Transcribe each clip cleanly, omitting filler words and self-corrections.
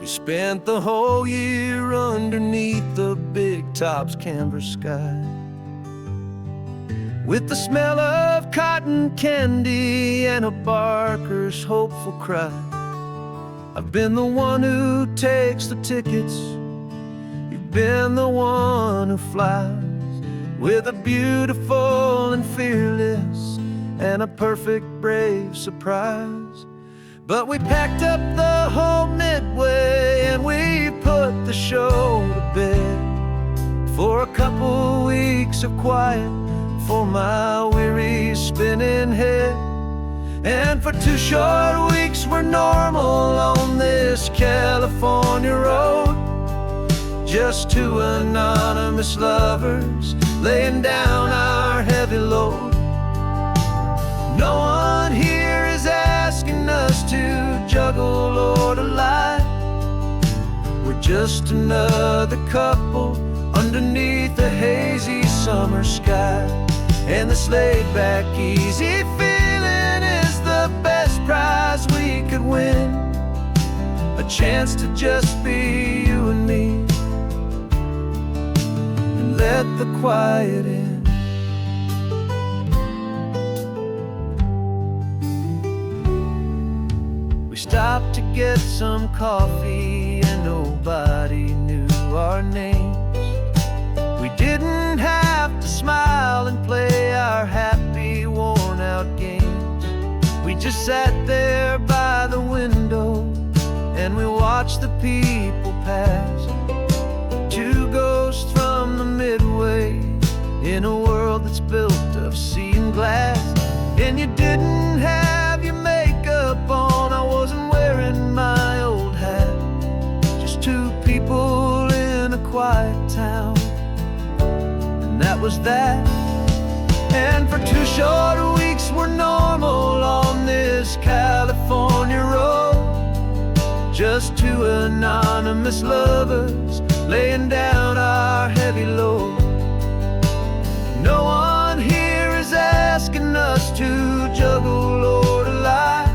We spent the whole year underneath the big top's canvas sky, with the smell of cotton candy and a barker's hopeful cry. I've been the one who takes the tickets, you've been the one who flies, with a beautiful and fearless and a perfect brave surprise. But we packed up the whole Midway and we put the show to bed, for a couple weeks of quiet for my weary spinning head. And for 2 short weeks we're normal on this California road, just 2 anonymous lovers laying down our heavy load. No one here is asking us to juggle or to lie. We're just another couple underneath a hazy summer sky. And this laid-back, easy feeling is the best prize we could win, a chance to just be you and me, and let the quiet in. We stopped to get some coffee and nobody knew our names. We didn't have to smile and play our happy, worn-out games. We just sat there by the window and we watched the people pass, 2 ghosts from the Midway in a world that's built of sea and glass. And you didn't have your makeup on, I wasn't wearing my old hat, just 2 people in a quiet town, and that was that. And for 2 short weeks we're normal on this California road, just 2 anonymous lovers laying down our heavy load. No one here is asking us to juggle or to lie.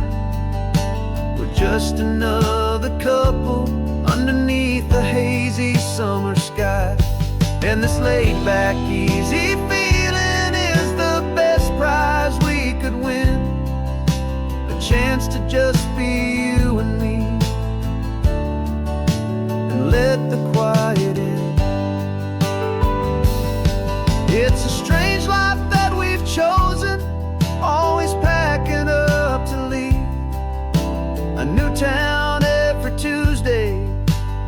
We're just another couple underneath the hazy summer sky. And this laid-back, easy feeling is the best prize we could win, a chance to just be you and me, and let the quiet in. It's a strange life that we've chosen, always packing up to leave a new town every Tuesday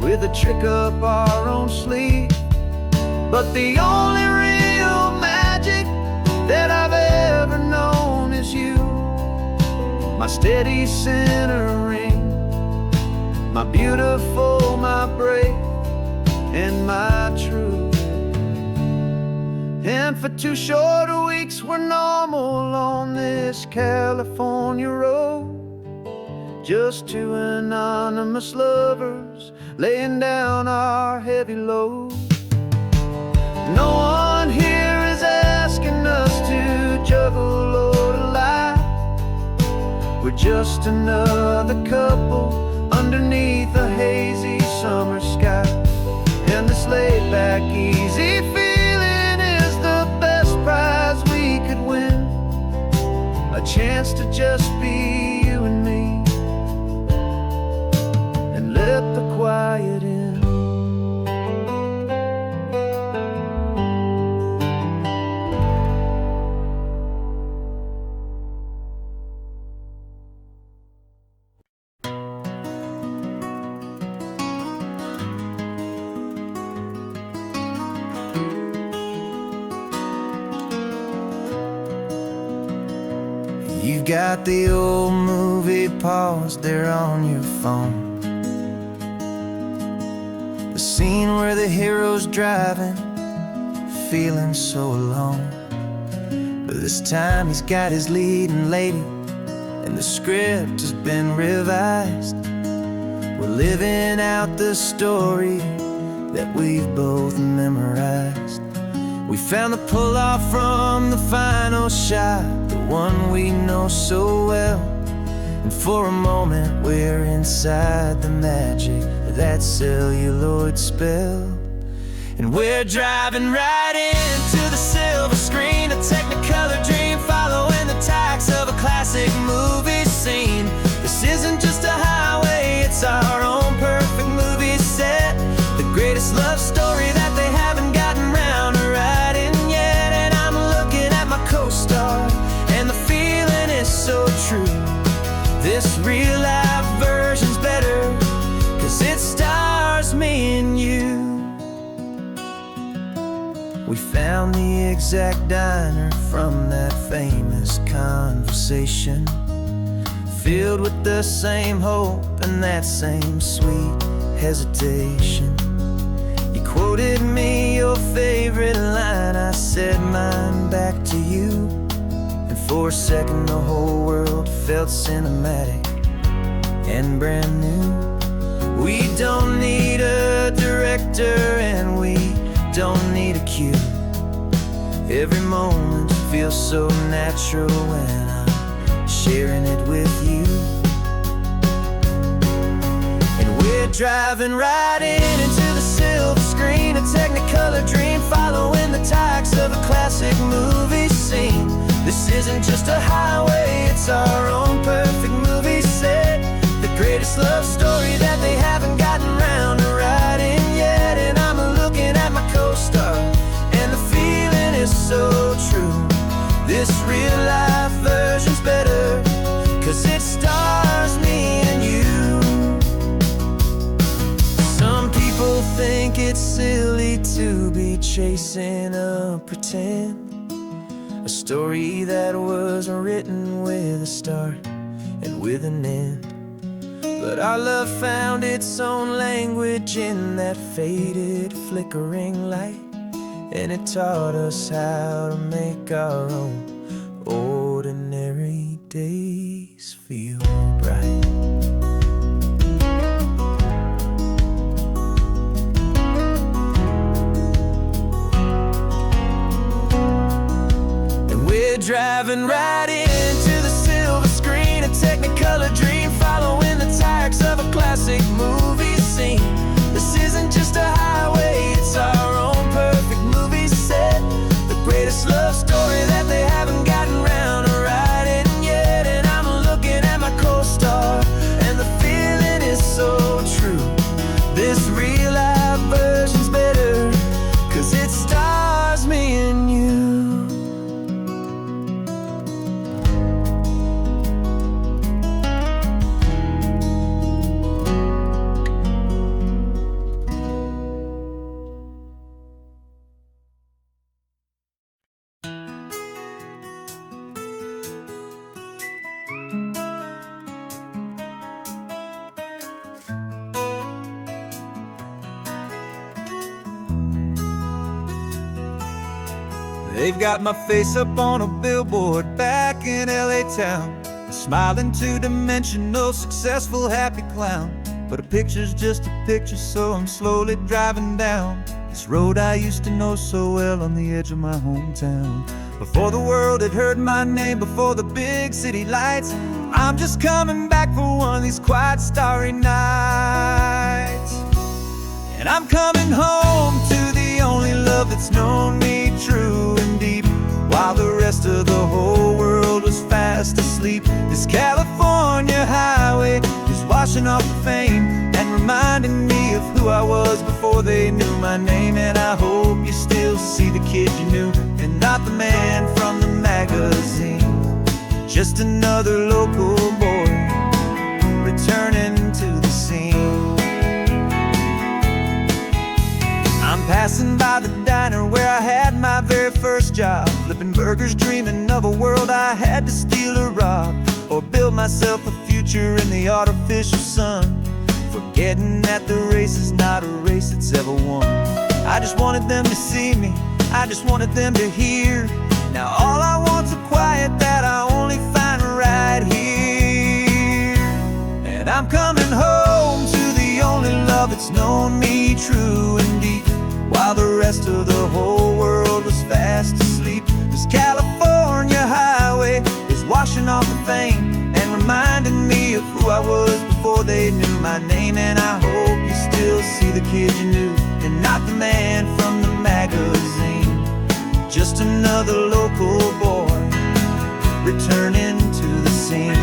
with a trick up our own sleeve. But the only real magic that I've ever known is you, my steady centering, my beautiful, my brave, and my true. And for 2 short weeks we're normal on this California road, just 2 anonymous lovers laying down our heavy load. No one here is asking us to juggle or to lie. We're just another couple underneath a hazy summer sky. And this laid-back, easy feeling is the best prize we could win, a chance to just be you and me, and let the quiet in. You've got the old movie paused there on your phone, the scene where the hero's driving, feeling so alone. But this time he's got his leading lady, and the script has been revised. We're living out the story that we've both memorized. We found the pull-off from the final shot, the one we know so well. And for a moment we're inside the magic that celluloid spell. And we're driving right into the silver screen, a technicolor dream, following the tacks of a classic movie scene. This isn't just a highway, it's our own perfect movie set, the greatest love story that they haven't gotten round to writing yet. And I'm looking at my co-star, and the feeling is so true. This real life version's better, 'cause it stars me and you. We found the exact diner from that famous conversation, filled with the same hope and that same sweet hesitation. You quoted me your favorite line, I said mine back to you, and for a second the whole world felt cinematic and brand new. We don't need a director and we don't need a cue. Every moment feels so natural when I'm sharing it with you. And we're driving right into the silver screen, a technicolor dream, following the tacks of a classic movie scene. This isn't just a highway, it's our own perfect movie set, the greatest love story that they haven't gotten round to writing yet. And I'm looking at my co-star, and the feeling is so true. This real life version's better, 'cause it stars me and you. Some people think it's silly to be chasing a pretend, a story that was written with a start and with an end. But our love found its own language in that faded, flickering light, and it taught us how to make our own ordinary days feel bright. And we're driving right into the silver screen, a technicolor dream, following the tacks of a classic movie scene. This isn't just a highway, it's our own perfect movie set, the greatest love story that they haven't gotten round to writing yet. And I'm looking at my co-star, and the feeling is so true. This real life version's better, 'cause it stars me and you. They've got my face up on a billboard back in LA town, a smiling two-dimensional, successful, happy clown. But a picture's just a picture, so I'm slowly driving down this road I used to know so well on the edge of my hometown. Before the world had heard my name, before the big city lights, I'm just coming back for one of these quiet, starry nights. And I'm coming home to the only love that's known me true and deep, while the rest of the whole world was fast asleep. This California highway is washing off the fame and reminding me of who I was before they knew my name. And I hope you still see the kid you knew, and not the man from the magazine. Just another local boy returning to the scene. I'm passing by the diner where I had my very first job, flipping burgers, dreaming of a world I had to steal or rob, or build myself a future in the artificial sun, forgetting that the race is not a race that's ever won. I just wanted them to see me, I just wanted them to hear. Now all I want's a quiet that I only find right here. And I'm coming home to the only love that's known me true and deep, while the rest of the whole world was fast asleep. This California highway is washing off the fame and reminding me of who I was before they knew my name. And I hope you still see the kid you knew, and not the man from the magazine. Just another local boy returning to the scene.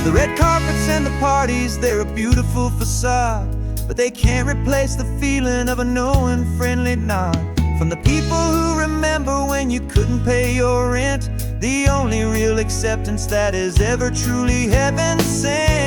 The red carpets and the parties, they're a beautiful facade, but they can't replace the feeling of a knowing, friendly nod from the people who remember when you couldn't pay your rent. The only real acceptance that is ever truly heaven sent.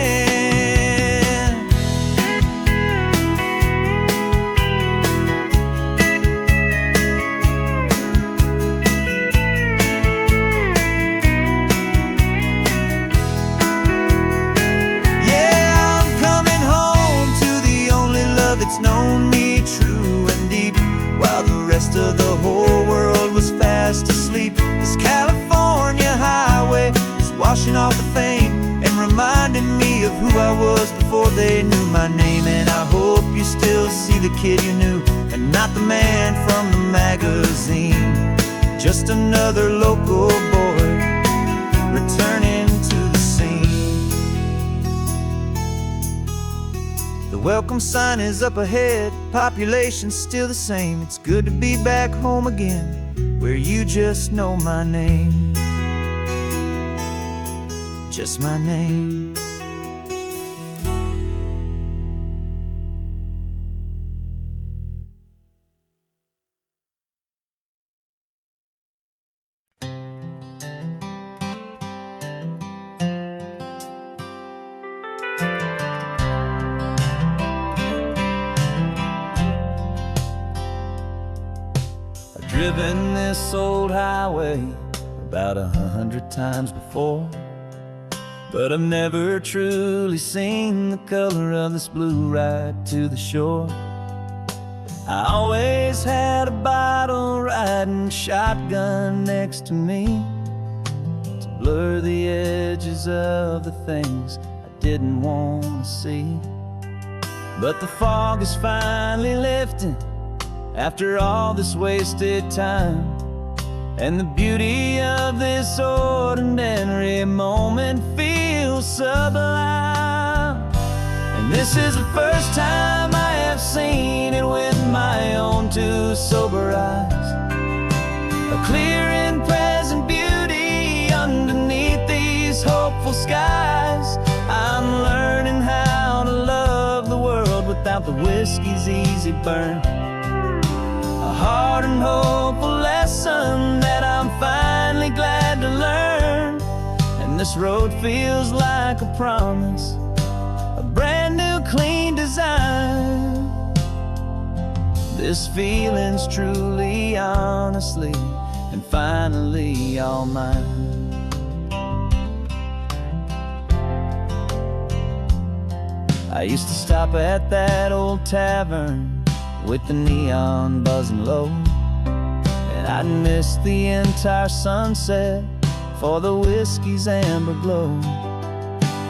Known me true and deep, while the rest of the whole world was fast asleep. This California highway is washing off the fame and reminding me of who I was before they knew my name. And I hope you still see the kid you knew, and not the man from the magazine. Just another local boy returning to the scene. The welcome sign is up ahead, population's still the same. It's good to be back home again, where you just know my name. Just my name. Driven this old highway about 100 times before, but I've never truly seen the color of this blue right to the shore. I always had a bottle riding shotgun next to me to blur the edges of the things I didn't want to see. But the fog is finally lifting after all this wasted time, and the beauty of this ordinary moment feels sublime. And this is the first time I have seen it with my own two sober eyes. A clear and present beauty underneath these hopeful skies. I'm learning how to love the world without the whiskey's easy burn. A hard and hopeful lesson that I'm finally glad to learn. And this road feels like a promise, a brand new clean design. This feeling's truly, honestly, and finally all mine. I used to stop at that old tavern with the neon buzzing low, and I'd miss the entire sunset for the whiskey's amber glow.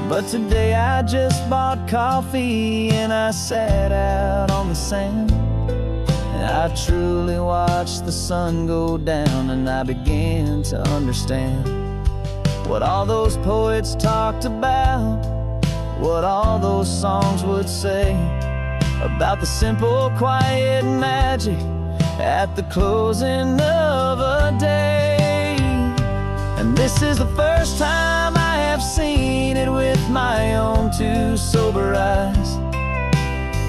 But today I just bought coffee and I sat out on the sand, and I truly watched the sun go down, and I began to understand what all those poets talked about, what all those songs would say about the simple, quiet magic at the closing of a day. And this is the first time I have seen it with my own two sober eyes.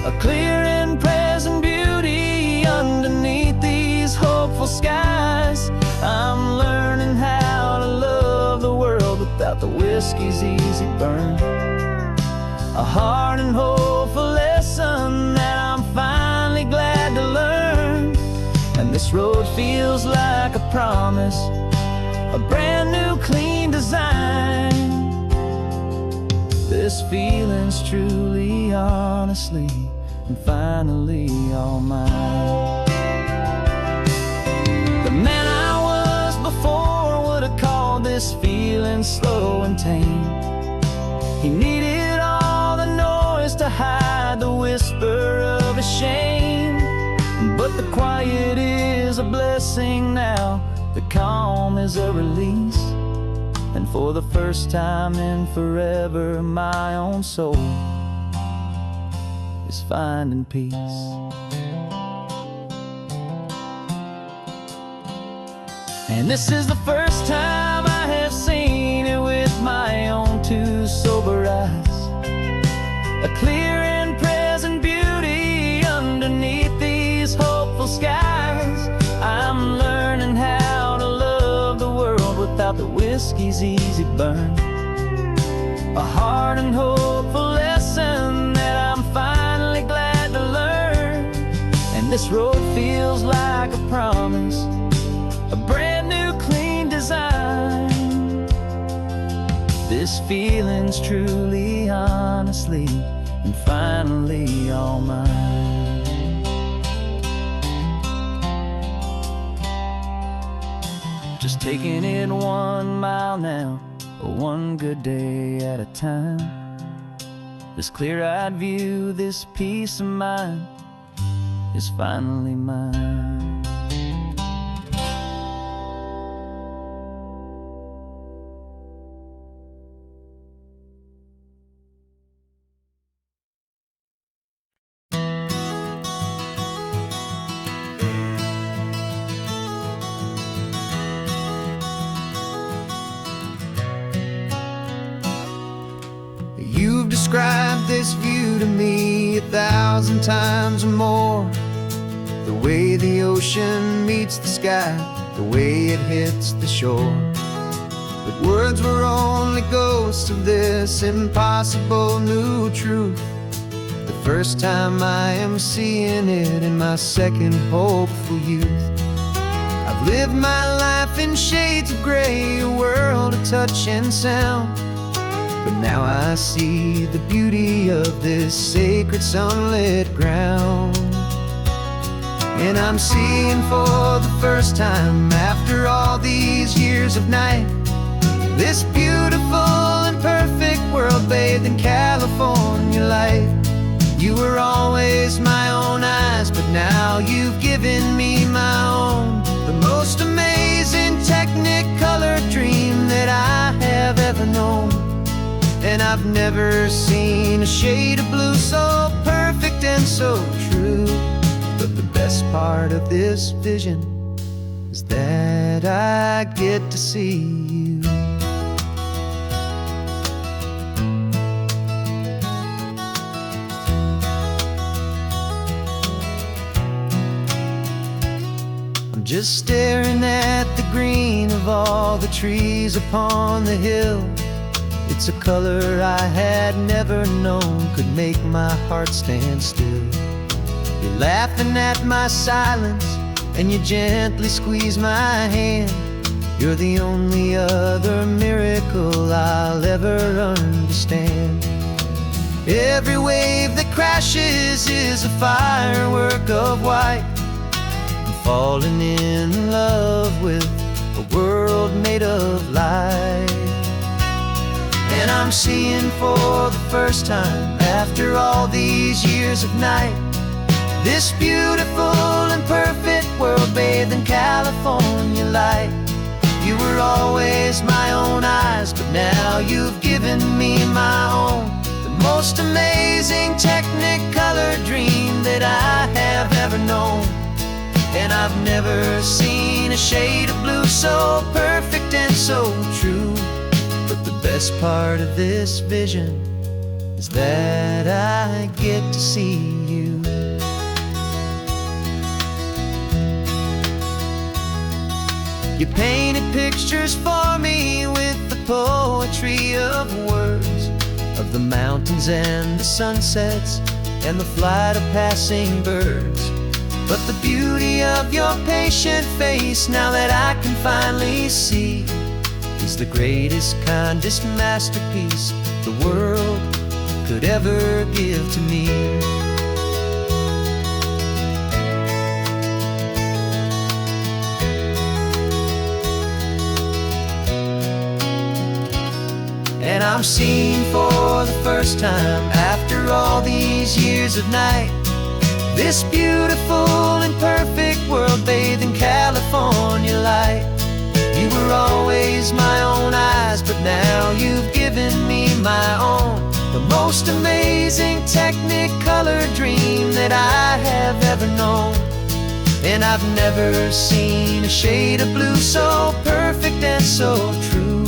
A clear and present beauty underneath these hopeful skies. I'm learning how to love the world without the whiskey's easy burn. A hard and hopeful lesson that I'm finally glad to learn. And this road feels like a promise, a brand new clean design. This feeling's truly, honestly, and finally all mine. The man I was before would have called this feeling slow and tame. He needed all the noise to hide the whisper of his shame. But the quiet is a blessing now, the calm is a release. And for the first time in forever, my own soul is finding peace. And this is the first time I have seen it with my own two sober eyes. A clear and present beauty underneath these hopeful skies. I'm learning how to love the world without the whiskey's easy burn. A hard and hopeful lesson that I'm finally glad to learn. And this road feels like a promise, a brand new clean design. This feeling's truly, honestly, and finally all mine. Just taking it 1 mile now, one good day at a time. This clear-eyed view, this peace of mind is finally mine. You've described this view to me 1,000 times or more. The way the ocean meets the sky, the way it hits the shore. But words were only ghosts of this impossible new truth. The first time I am seeing it in my second hopeful youth. I've lived my life in shades of gray, a world of touch and sound. But now I see the beauty of this sacred sunlit ground. And I'm seeing for the first time, after all these years of night, this beautiful and perfect world bathed in California light. You were always my own eyes, but now you've given me my own. The most amazing technicolor dream that I have ever known. And I've never seen a shade of blue so perfect and so true. But the best part of this vision is that I get to see you. I'm just staring at the green of all the trees upon the hill. It's a color I had never known could make my heart stand still. You're laughing at my silence, and you gently squeeze my hand. You're the only other miracle I'll ever understand. Every wave that crashes is a firework of white. I'm falling in love with a world made of light. And I'm seeing for the first time, after all these years of night, this beautiful and perfect world bathed in California light. You were always my own eyes, but now you've given me my own. The most amazing technicolor dream that I have ever known. And I've never seen a shade of blue so perfect and so true. But the best part of this vision is that I get to see you. You painted pictures for me with the poetry of words, of the mountains and the sunsets and the flight of passing birds. But the beauty of your patient face, now that I can finally see, is the greatest, kindest masterpiece the world could ever give to me. And I'm seeing for the first time, after all these years of night, this beautiful and perfect world bathed in California light. You were always my own eyes, but most amazing technicolor dream that I have ever known. And I've never seen a shade of blue so perfect and so true.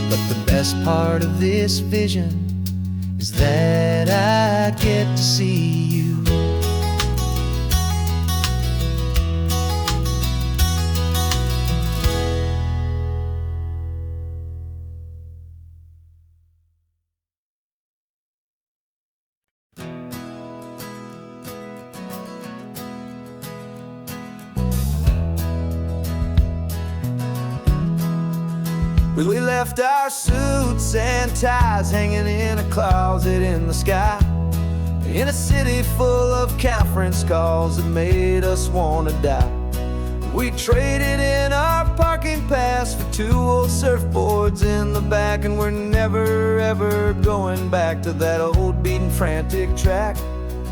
But the best part of this vision is that I get to see you. We left our suits and ties hanging in a closet in the sky, in a city full of conference calls that made us want to die. We traded in our parking pass for 2 old surfboards in the back, and we're never ever going back to that old beaten frantic track.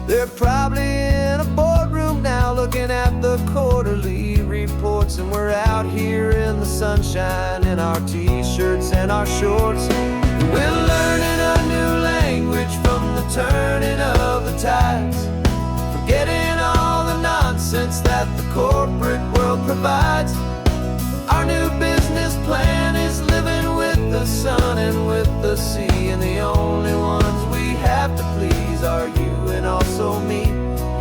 They're probably in a boardroom now looking at the quarterly reports, and we're out here in the sunshine in our t-shirts and our shorts. We're learning a new language from the turning of the tides, forgetting all the nonsense that the corporate world provides. Our new business plan is living with the sun and with the sea, and the only ones we have to please are you and also me.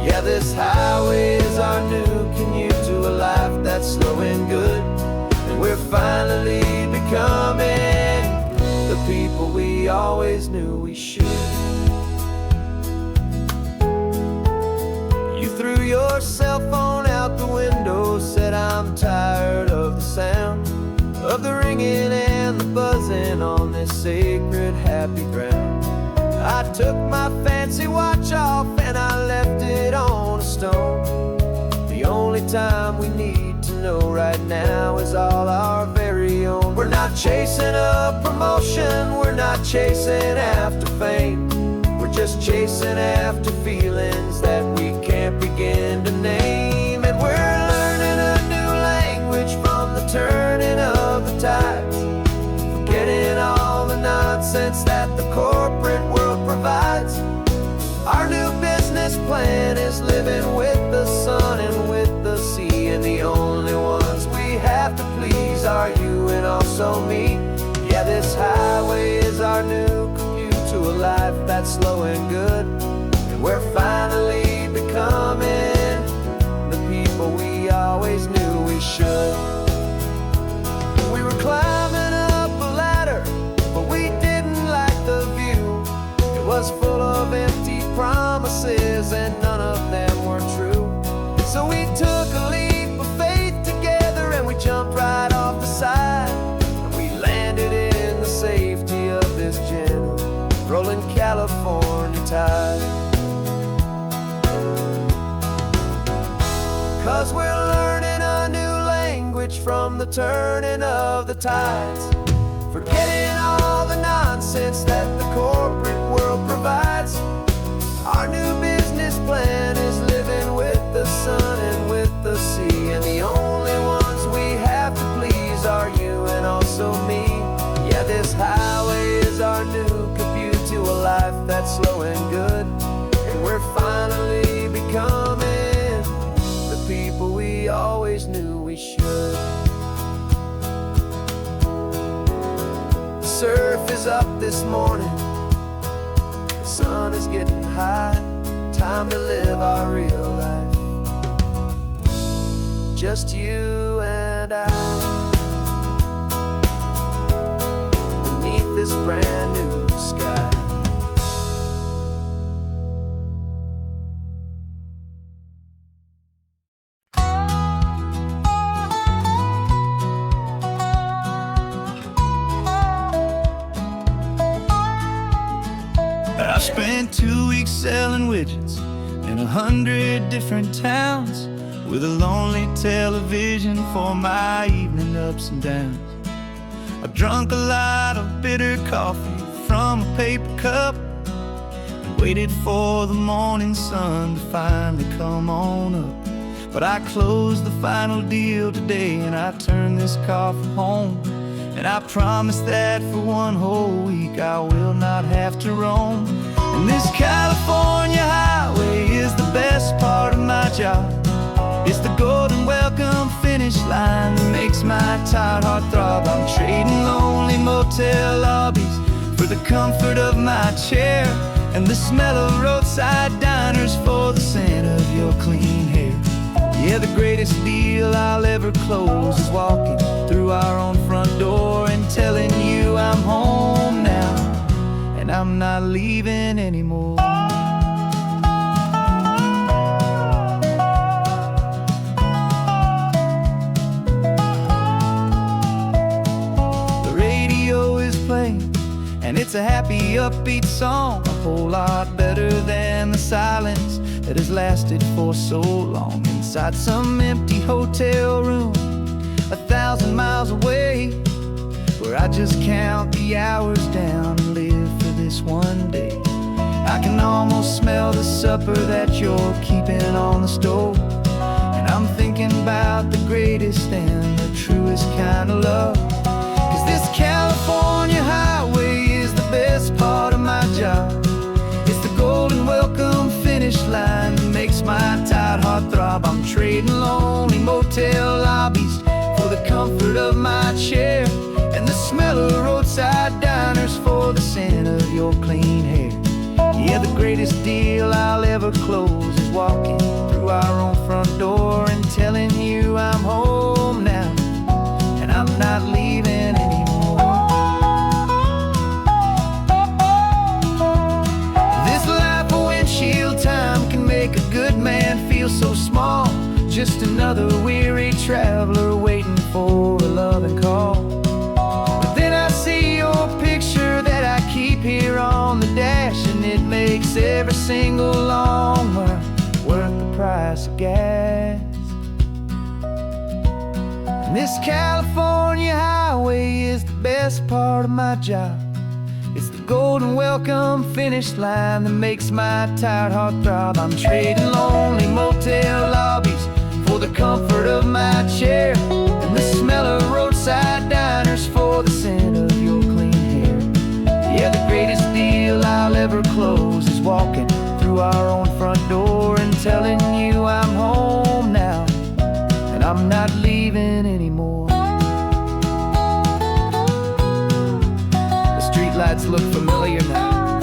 Yeah, this highway is our new commute to a life that's slow and good, and we're finally becoming the people we always knew we should. You threw your cell phone out the window, said I'm tired of the sound of the ringing and the buzzing on this sacred happy ground. I took my fancy watch off and I left it on a stone. The only time we need to know right now is all our very own. We're not chasing a promotion, we're not chasing after fame. We're just chasing after feelings that we can't begin to name. And we're learning a new language from the turning of the tides, forgetting all the nonsense that the corporate world provides. Our new business plan is living with the sun and with the sea, and the only ones we have to please are you and also me. Yeah, this highway is our new commute to a life that's slow and good, and we're finally becoming the people we always knew we should. We were climbing up a ladder, but we didn't like the view. It was full of empty promises and none of them were true. So we took a leap of faith together and we jumped right off the side, and we landed in the safety of this gentle rolling California tide. 'Cause we're learning a new language from the turning of the tides, forgetting all the nonsense that the corporate world provides. Our new business plan is living with the sun and with the sea, and the only ones we have to please are you and also me. Yeah, this highway is our new commute to a life that's slow and good, and we're finally becoming the people we always knew we should. Surf is up this morning, the sun is getting high, time to live our real life, just you and I, beneath this brand new sky. I spent 2 weeks selling widgets in 100 different towns, with a lonely television for my evening ups and downs. I've drunk a lot of bitter coffee from a paper cup, and waited for the morning sun to finally come on up. But I closed the final deal today, and I turned this coffee home, and I promise that for one whole week I will not have to roam. And And this California highway is the best part of my job. It's the golden welcome finish line that makes my tired heart throb. I'm trading lonely motel lobbies for the comfort of my chair, and the smell of roadside diners for the scent of your clean hair. Yeah, the greatest deal I'll ever close is walking through our own front door and telling you I'm home now, and I'm not leaving anymore. The radio is playing, and it's a happy, upbeat song, a whole lot better than the silence that has lasted for so long. Inside some empty hotel room 1,000 miles away, where I just count the hours down and live for this one day. I can almost smell the supper that you're keeping on the stove, and I'm thinking about the greatest and the truest kind of love. 'Cause this California highway is the best part of my job. It's the golden welcome finish line that makes my tired heart throb. I'm trading lonely motel lobbies for the comfort of my chair, and the smell of roadside diners for the scent of your clean hair. Yeah, the greatest deal I'll ever close is walking through our own front door and telling you I'm home now, and I'm not leaving anymore. This life of windshield time can make a good man feel so small, just another weary traveler waiting for a loving call. But then I see your picture that I keep here on the dash, and it makes every single long mile worth the price of gas. And this California highway is the best part of my job. It's the golden welcome finish line that makes my tired heart throb. I'm trading lonely motel lobbies for the comfort of my chair, and the smell of roadside diners for the scent of your clean hair. Yeah, the greatest deal I'll ever close is walking through our own front door and telling you I'm home now, and I'm not leaving anymore. The streetlights look familiar now.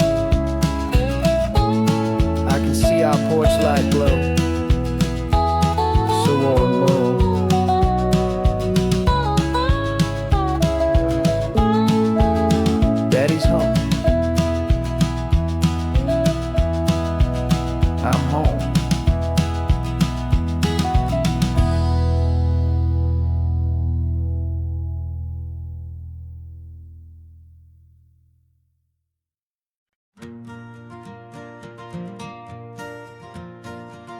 I can see our porch light glow, so warm, low. Daddy's home. I'm home.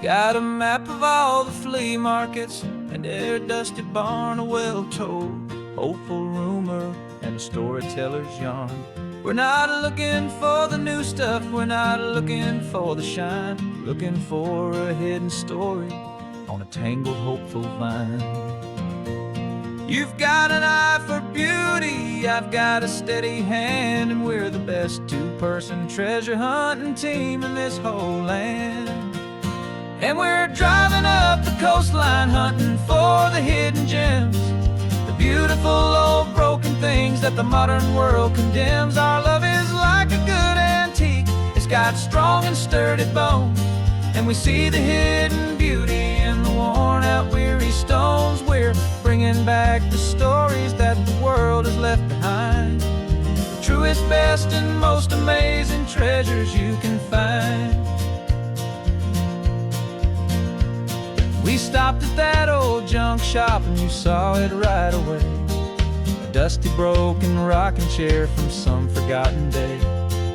Got a map of all the flea markets and every dusty barn, a well-told hopeful rumor and a storyteller's yarn. We're not looking for the new stuff, we're not looking for the shine, looking for a hidden story on a tangled hopeful vine. You've got an eye for beauty, I've got a steady hand, and we're the best two-person treasure hunting team in this whole land. And we're driving up the coastline hunting for the hidden gems, the beautiful old broken things that the modern world condemns. Our love is like a good antique, it's got strong and sturdy bones, and we see the hidden beauty in the worn out weary stones. We're bringing back the stories that the world has left behind, the truest, best, and most amazing treasures you can find. We stopped at that old junk shop and you saw it right away, a dusty broken rocking chair from some forgotten day.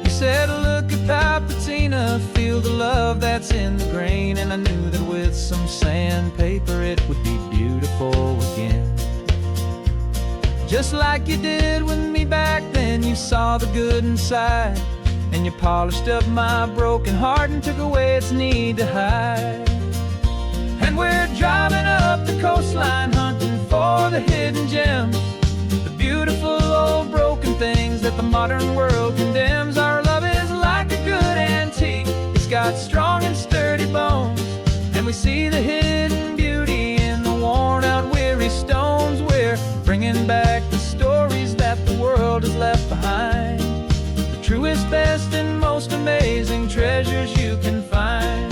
You said, look at Papatina, feel the love that's in the grain, and I knew that with some sandpaper it would be beautiful again. Just like you did with me back then, you saw the good inside, and you polished up my broken heart and took away its need to hide. And we're driving up the coastline hunting for the hidden gems, the beautiful old broken things that the modern world condemns. Our love is like a good got strong and sturdy bones, and we see the hidden beauty in the worn out weary stones. We're bringing back the stories that the world has left behind, the truest, best, and most amazing treasures you can find.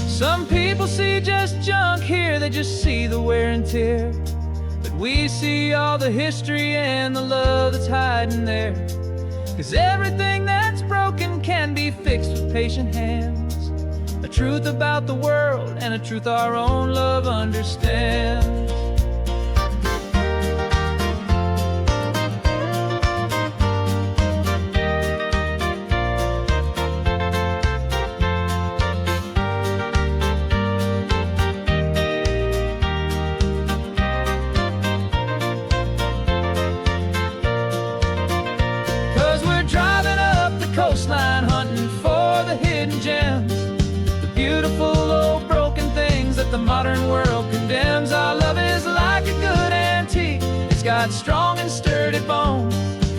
Some people see just junk here, they just see the wear and tear, but we see all the history and the love that's hiding there. 'Cause everything that's broken can be fixed with patient hands, a truth about the world and a truth our own love understands. 'Cause we're driving up the coastline, hunting for the hidden gems, the beautiful old broken things that the modern world condemns. Our love is like a good antique, it's got strong and sturdy bones,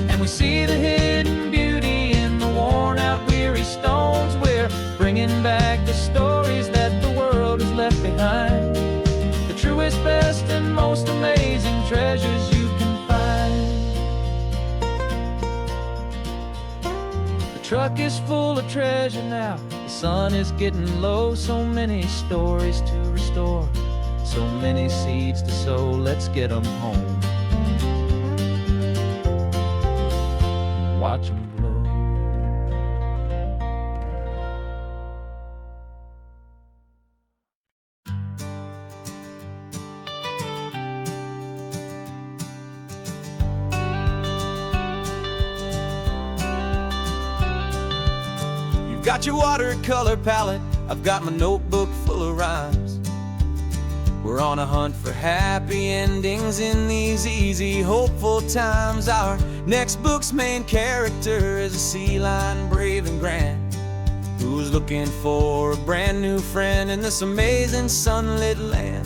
and we see the hidden beauty in the worn out weary stones. We're bringing back the stories that the world has left behind, the truest, best, and most amazing treasures you can find. The truck is full of treasure now, the sun is getting low. So many stories to restore, so many seeds to sow. Let's get them home, watch them blow. You've got your watercolor palette, I've got my notebook full of rhymes. We're on a hunt for happy endings in these easy, hopeful times. Our next book's main character is a sea lion, brave and grand, who's looking for a brand new friend in this amazing sunlit land.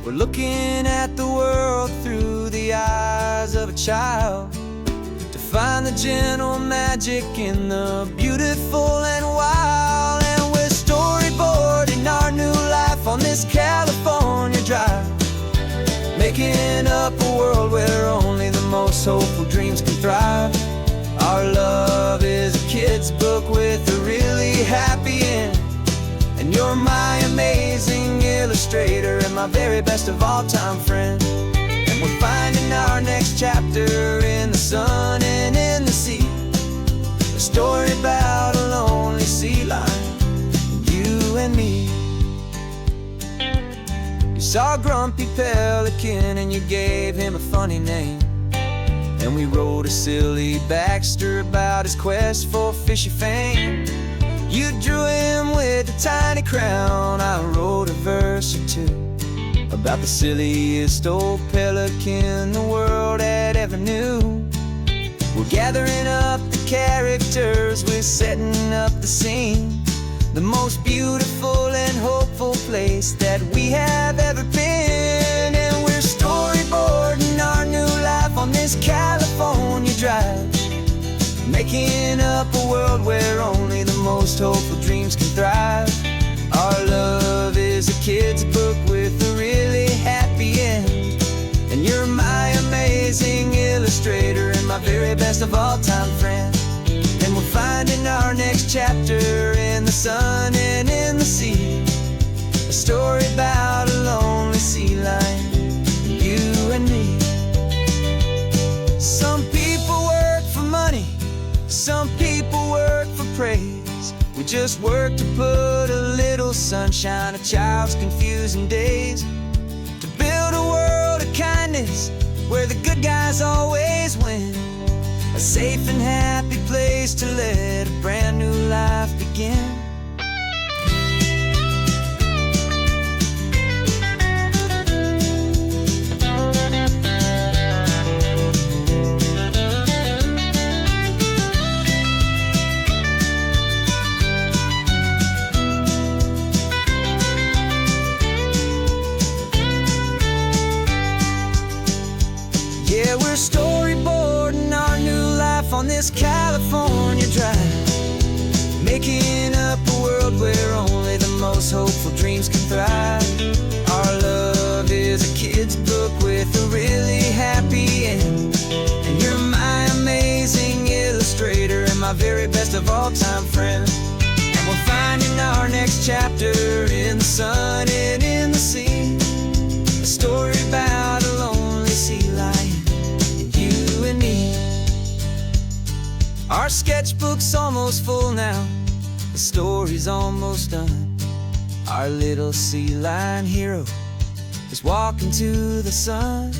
We're looking at the world through the eyes of a child, to find the gentle magic in the beautiful and wild. And we're storyboarding our new life on this California drive, making up a world where only the most hopeful dreams can thrive. Our love is a kid's book with a really happy end, and you're my amazing illustrator and my very best of all time friend. And we're finding our next chapter in the sun and in the sea, a story about a lonely sea lion, you and me. You saw a grumpy pelican and you gave him a funny name, and we wrote a silly Baxter about his quest for fishy fame. You drew him with a tiny crown, I wrote a verse or two about the silliest old pelican the world had ever knew. We're gathering up the characters, we're setting up the scene, the most beautiful and hopeful place that we have ever been. And we're storyboarding our new life on this California drive, making up a world where only the most hopeful dreams can thrive. Our love is a kid's book with a really happy end, and you're my amazing illustrator and my very best of all time friend. And we're finding our next chapter in the sun and in the sea, a story about a lonely sea lion, you and me. Some people work for money, some people work for praise. We just work to put a little sunshine in a child's confusing days, to build a world of kindness where the good guys always win, a safe and happy place to let a brand new life begin. Yeah, we're storyboarding our new life on this California drive, making up us hopeful dreams can thrive. Our love is a kid's book with a really happy end, and you're my amazing illustrator and my very best of all-time friend. And we're finding our next chapter in the sun and in the sea, a story about a lonely sea lion and you and me. Our sketchbook's almost full now, the story's almost done. Our little sea lion hero is walking to the sun.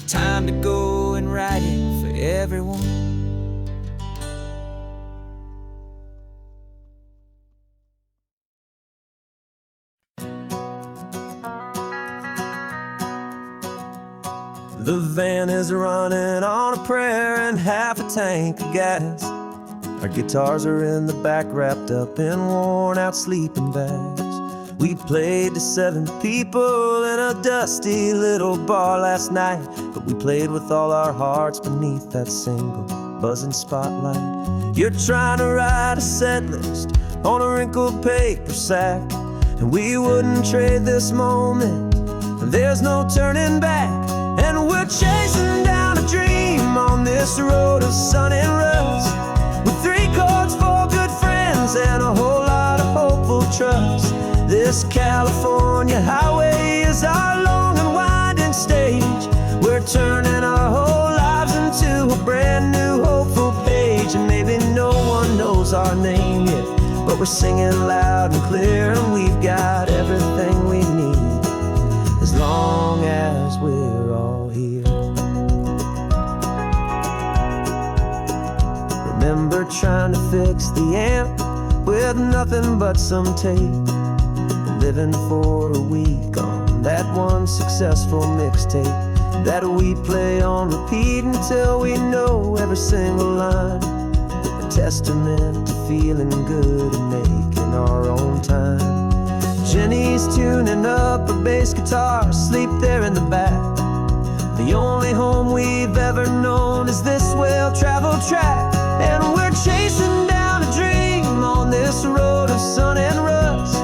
Time to go and write it for everyone. The van is running on a prayer and half a tank of gas. Our guitars are in the back, wrapped up in worn-out sleeping bags. We played to 7 people in a dusty little bar last night, but we played with all our hearts beneath that single buzzing spotlight. You're trying to write a set list on a wrinkled paper sack, and we wouldn't trade this moment. There's no turning back, and we're chasing down a dream on this road of sun and rust, with 3 chords, 4 good friends, and a whole lot of hopeful trust. This California highway is our long and winding stage. We're turning our whole lives into a brand new hopeful page. And maybe no one knows our name yet, but we're singing loud and clear, and we've got everything we need, as long as we're all here. Remember trying to fix the amp with nothing but some tape, living for a week on that one successful mixtape that we play on repeat until we know every single line. A testament to feeling good and making our own time. Jenny's tuning up her bass guitar, asleep there in the back. The only home we've ever known is this well-traveled track, and we're chasing down a dream on this road of sun and rust,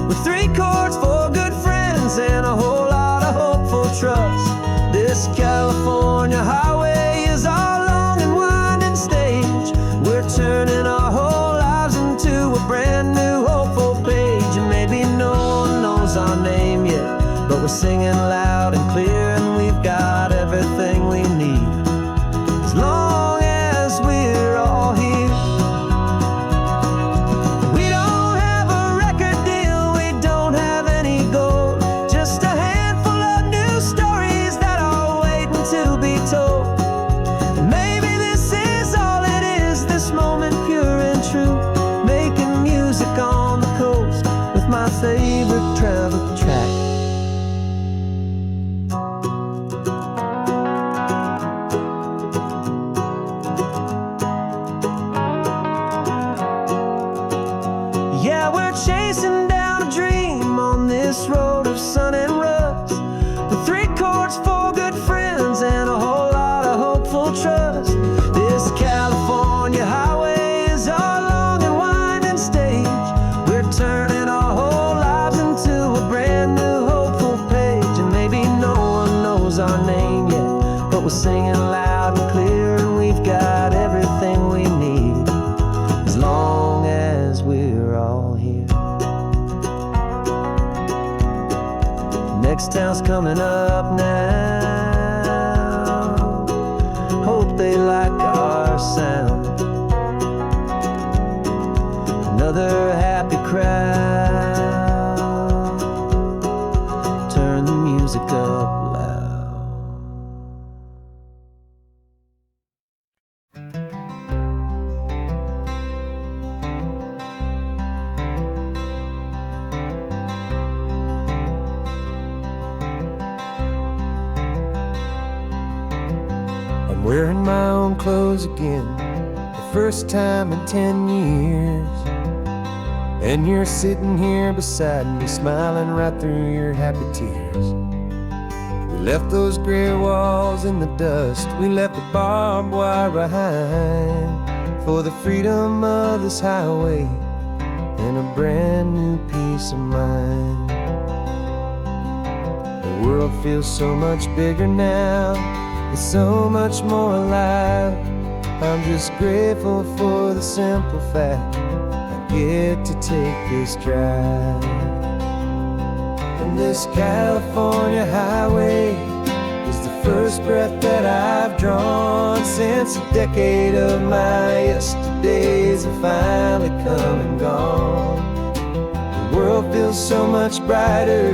with 3 chords, 4 good friends, and a whole lot of hopeful trust. This California highway is our long and winding stage. We're turning our whole lives into a brand new hopeful page. And maybe no one knows our name yet, but we're singing loud and clear, and we've got everything we need, as long as we're all here. My favorite travel track. Yeah, we're chasing down a dream on this road of sun and rust, with 3 chords, 4 good friends, and a whole lot of hopeful trust. This California highway is our long and winding stage. We're turning our whole lives into a brand new hopeful page. And maybe no one knows our name yet, but we're singing loud and clear, and we've got everything we need, as long as we're all here. Next town's coming up now, hope they like our sound. Another happy crowd, turn the music up loud. I'm wearing my own clothes again, the first time in 10 years. And you're sitting here beside me, smiling right through your happy tears. We left those gray walls in the dust, we left the barbed wire behind, for the freedom of this highway and a brand new peace of mind. The world feels so much bigger now, it's so much more alive. I'm just grateful for the simple fact I get to take this drive. And this California highway is the first breath that I've drawn since a decade of my yesterdays have finally come and gone. The world feels so much brighter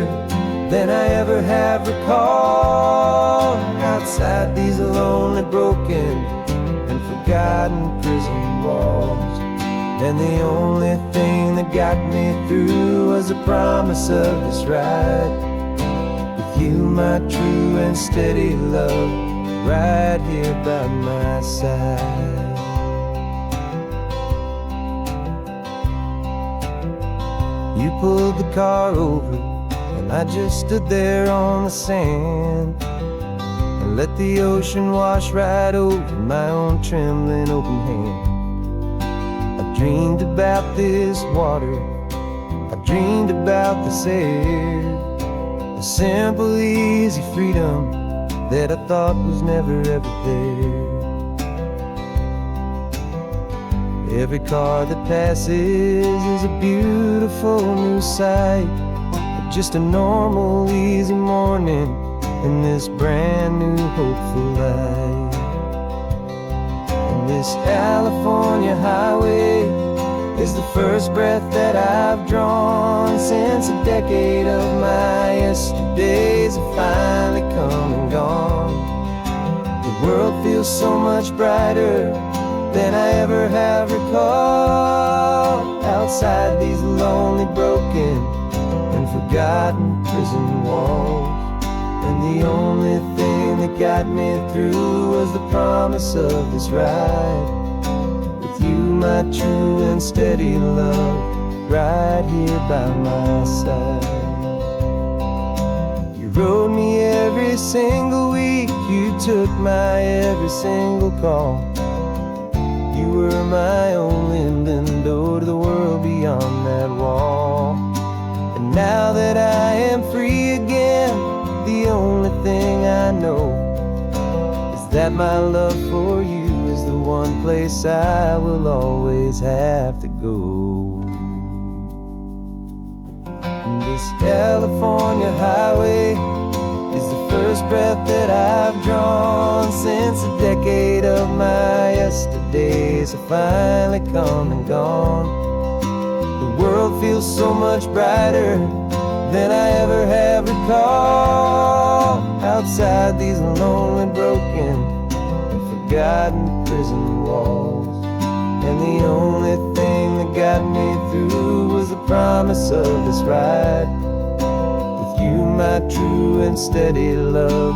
than I ever have recalled. Outside these lonely, broken, and forgotten prison walls, and the only thing that got me through was the promise of this ride with you, my true and steady love, right here by my side. You pulled the car over, and I just stood there on the sand and let the ocean wash right over my own trembling open hand. I dreamed about this water, I dreamed about this air, the simple, easy freedom that I thought was never ever there. Every car that passes is a beautiful new sight, just a normal, easy morning in this brand new, hopeful life. And this California highway is the first breath that I've drawn since a decade of my yesterdays have finally come and gone. The world feels so much brighter than I ever have recalled. Outside these lonely, broken, and forgotten prison walls, and the only thing that got me through was the promise of this ride with you, my true and steady love, right here by my side. You rode me every single week, you took my every single call. You were my only window to the world beyond that wall. And now that I am free again, the only thing I know is that my love for you is the one place I will always have to go. And this California highway is the first breath that I've drawn since a decade of my yesterdays have finally come and gone. The world feels so much brighter than I ever have recalled. Outside these lonely, broken, and forgotten prison walls, and the only thing that got me through was the promise of this ride with you, my true and steady love,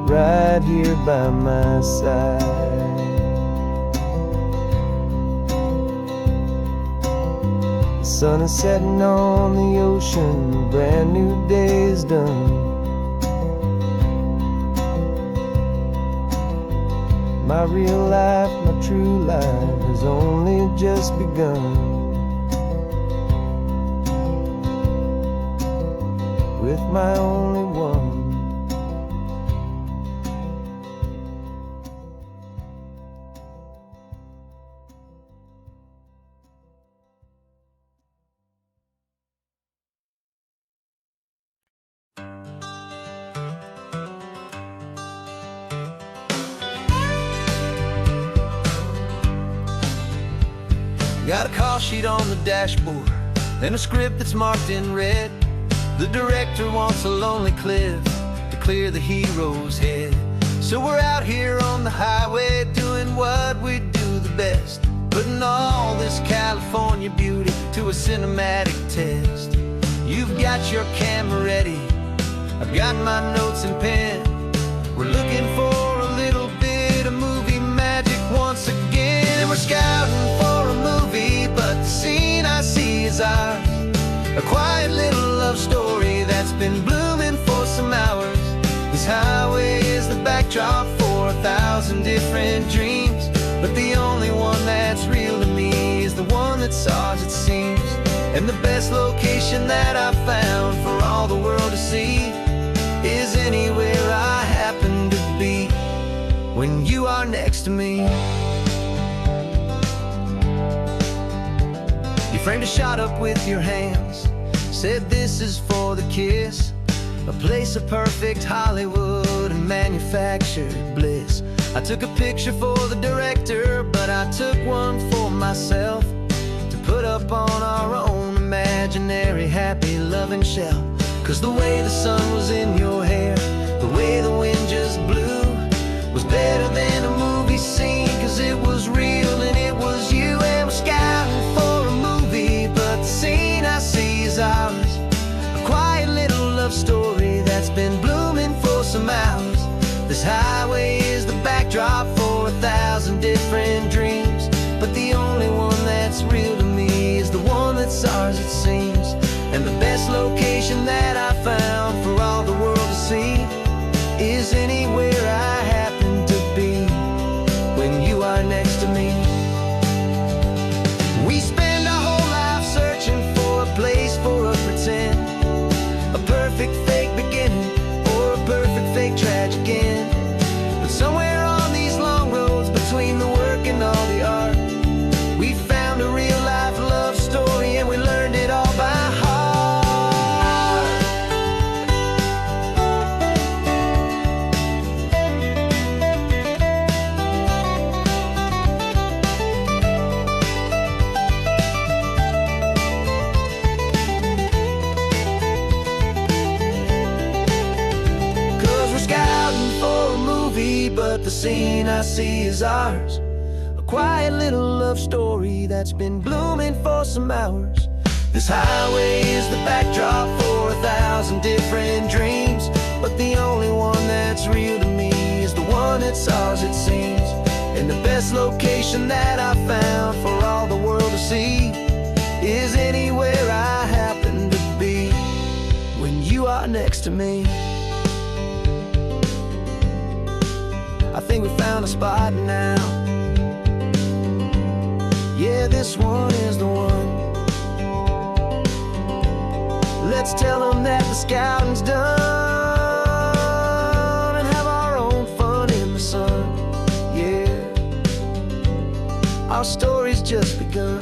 right here by my side. The sun is setting on the ocean, a brand new day is done. My real life, my true life has only just begun. With my only one. Got a call sheet on the dashboard and a script that's marked in red. The director wants a lonely cliff to clear the hero's head. So we're out here on the highway doing what we do the best, putting all this California beauty to a cinematic test. You've got your camera ready, I've got my notes and pen. We're looking for a little bit of movie magic once again. And we're scouting for a movie, but the scene I see is ours. A quiet little love story that's been blooming for some hours. This highway is the backdrop for 1,000 different dreams, but the only one that's real to me is the one that's ours, it seems. And the best location that I've found for all the world to see is anywhere I happen to be when you are next to me. You framed a shot up with your hands, said this is for the kiss, a place of perfect Hollywood and manufactured bliss. I took a picture for the director, but I took one for myself to put up on our own imaginary happy loving shelf. 'Cause the way the sun was in your hair, the way the wind just blew, was better than a movie scene. 'Cause it was real and it was you, and we're scouting for a movie, but the scene I see is ours. A quiet little love story that's been blooming for some hours. This highway is the backdrop for 1,000 different dreams, but the only one that's real to me is the one that's ours, it seems. And the best location that I found for all the world to see is anywhere I happen to be when you are next to me. We spend our whole life searching for a place for a pretend, a perfect fake beginning or a perfect fake tragic end. But somewhere on these long roads between the work and all the art, we found a real life love story, and we learned it all by heart. 'Cause we're scouting for a movie, but the scene I see is ours. A quiet little love story that's been blooming for some hours. This highway is the backdrop for 1,000 different dreams, but the only one that's real to me is the one that's ours, it seems. And the best location that I found for all the world to see is anywhere I happen to be when you are next to me. I think we found a spot now. Yeah, this one is the one. Let's tell them that the scouting's done and have our own fun in the sun. Yeah, our story's just begun.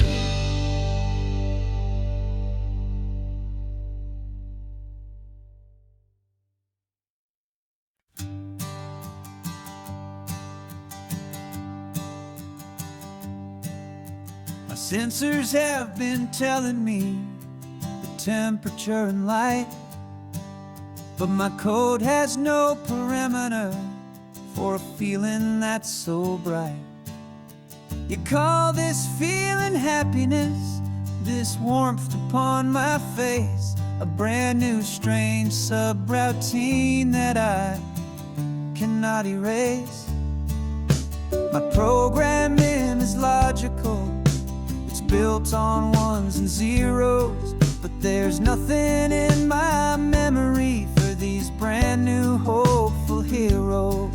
My sensors have been telling me the temperature and light, but my code has no perimeter for a feeling that's so bright. You call this feeling happiness, this warmth upon my face, a brand new strange subroutine that I cannot erase. My programming is logical, it's built on ones and zeros, but there's nothing in my memory for these brand new hopeful heroes.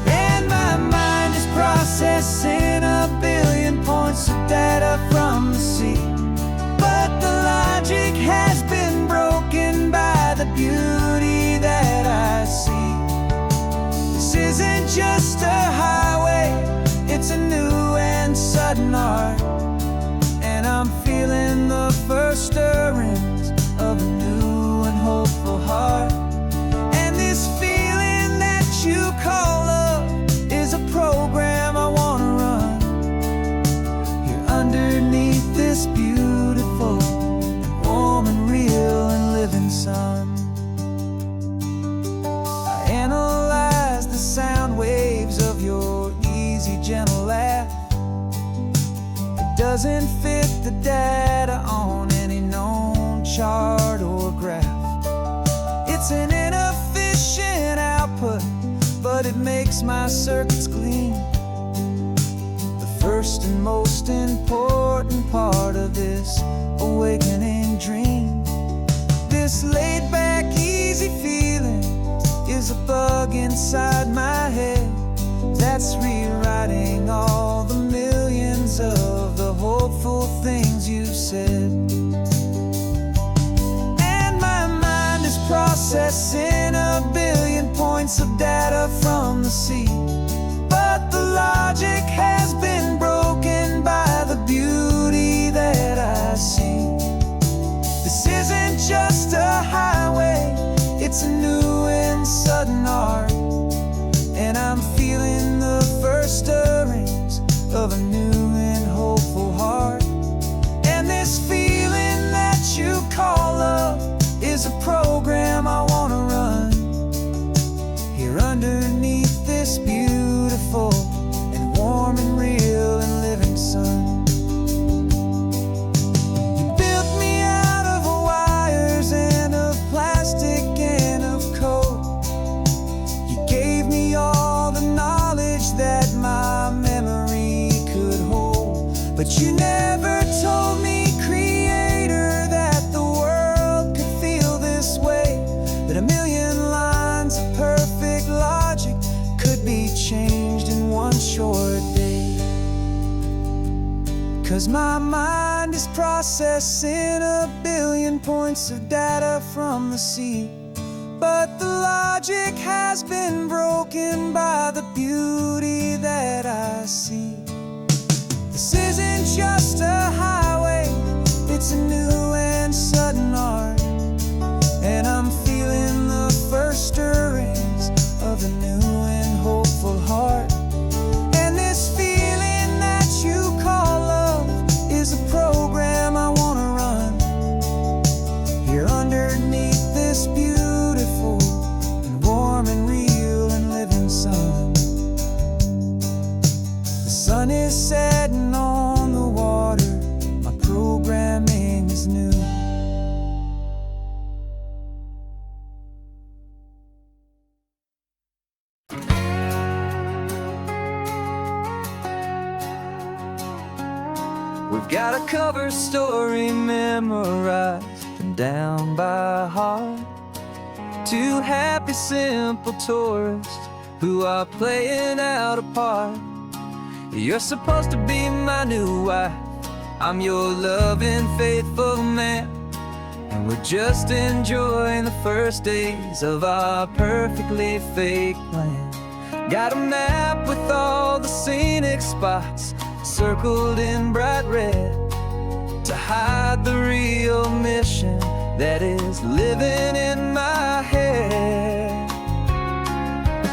And my mind is processing a billion points of data from the sea, but the logic has been broken by the beauty that I see. This isn't just a highway, it's a new and sudden art, and I'm feeling the first stirrings of a new and hopeful heart. And this feeling that you call love is a program I wanna run here underneath this beautiful and warm and real and living sun. I analyze the sound waves of your easy, gentle laugh. It doesn't fit the data on any known chart or graph. It's an inefficient output, but it makes my circuits gleam. The first and most important part of this awakening dream. This laid-back, easy feeling is a bug inside my head that's rewriting all the millions of the hopeful things you said. said. And my mind is processing a billion points of data from the sea, but the logic has been broken by the beauty that I see. This isn't just a highway, it's a new and sudden art, and I'm feeling the first stirrings of a new and hopeful heart. And this feeling that you call love is a program I wanna run here underneath this beautiful and warm and real and living sun. You built me out of wires and of plastic and of coal. You gave me all the knowledge that my memory could hold, but you never told me, Creator, that the world could feel this way, that a million lines of perfect logic could be changed in one short day. 'Cause my mind is processing a billion points of data from the sea, but the logic has been broken by the beauty that I see. This isn't just a highway, it's a new and sudden art, and I'm feeling the first stirrings of a new and hopeful heart. And this feeling that you call love is a program I wanna run here underneath this beautiful and warm and real and living sun. The sun is setting on the water, my programming is new. We've got a cover story memorized and down by heart. Two happy, simple tourists who are playing out a part. You're supposed to be my new wife, I'm your loving, faithful man, and we're just enjoying the first days of our perfectly fake plan. Got a map with all the scenic spots circled in bright red to hide the real mission that is living in my head.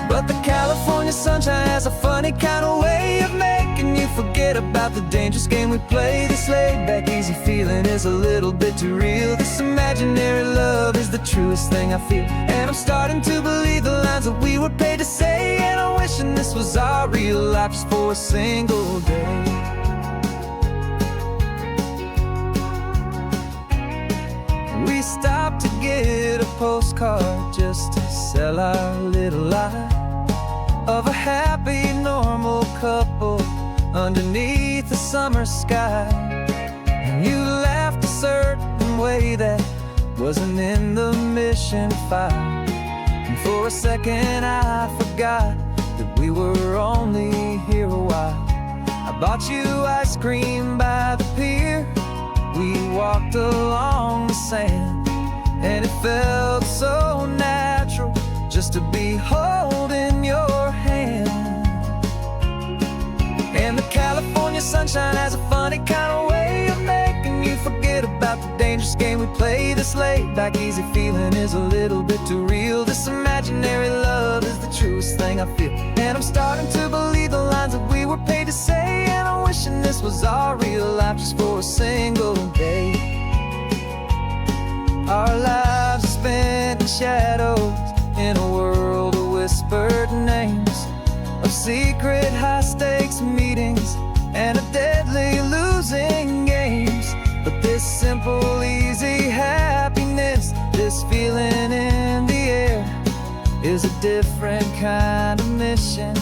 But the California sunshine has a funny kind of way of making you forget about the dangerous game we play. This laid-back, easy feeling is a little bit too real. This imaginary love is the truest thing I feel, and I'm starting to believe the lines that we were paid to say. And I'm wishing this was our real life just for a single day. We stopped to get a postcard just to sell our little lie of a happy, normal couple underneath the summer sky. And you laughed a certain way that wasn't in the mission file, and for a second I forgot that we were only here a while. I bought you ice cream by the pier, we walked along the sand, and it felt so natural just to be holding your hand. And the California sunshine has a funny kind of way of making you forget about the dangerous game we play. This laid-back, easy feeling is a little bit too real. This imaginary love is the truest thing I feel, and I'm starting to believe the lines that we were paid to say. And I'm wishing this was our real life just for a single day. Our lives are spent in shadows in a world of whispered names, of secret high-stakes meetings and a deadly losing games. But this simple, easy happiness, this feeling in the air, is a different kind of mission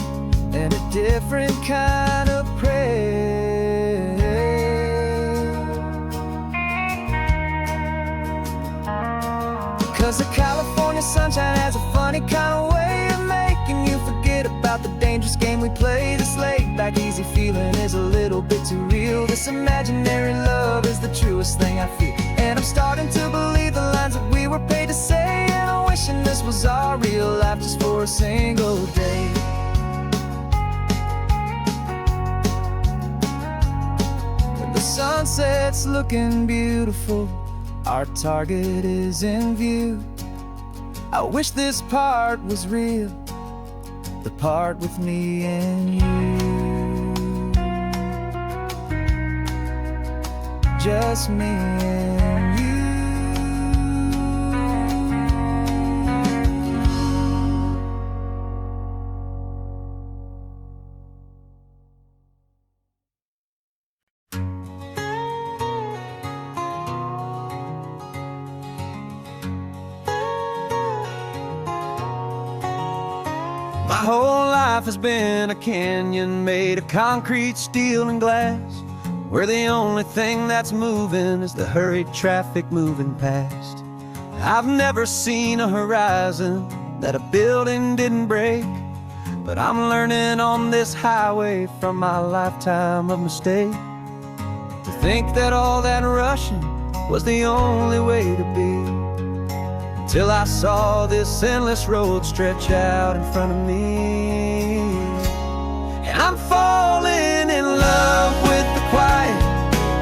and a different kind of prayer. 'Cause the California sunshine has a funny kind of way of making you forget about the dangerous game we play. This laid-back, easy feeling is a little bit too real. This imaginary love is the truest sunset's looking beautiful, our target is in view. I wish this part was real, the part with me and you. Just me and you. My whole life has been a canyon made of concrete, steel, and glass, where the only thing that's moving is the hurried traffic moving past. I've never seen a horizon that a building didn't break, but I'm learning on this highway from my lifetime of mistake to think that all that rushing was the only way to be. Till I saw this endless road stretch out in front of me. And I'm falling in love with the quiet,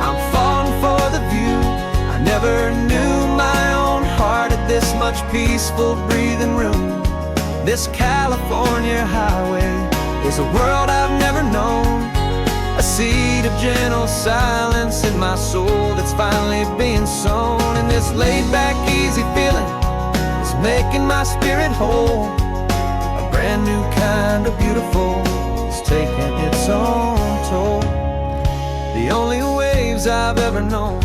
I'm falling for the view. I never knew my own heart had this much peaceful breathing room. This California highway is a world I've never known, a seed of gentle silence in my soul that's finally being sown. And this laid-back, easy feeling making my spirit whole, a brand new kind of beautiful is taking its own toll. The only waves I've ever known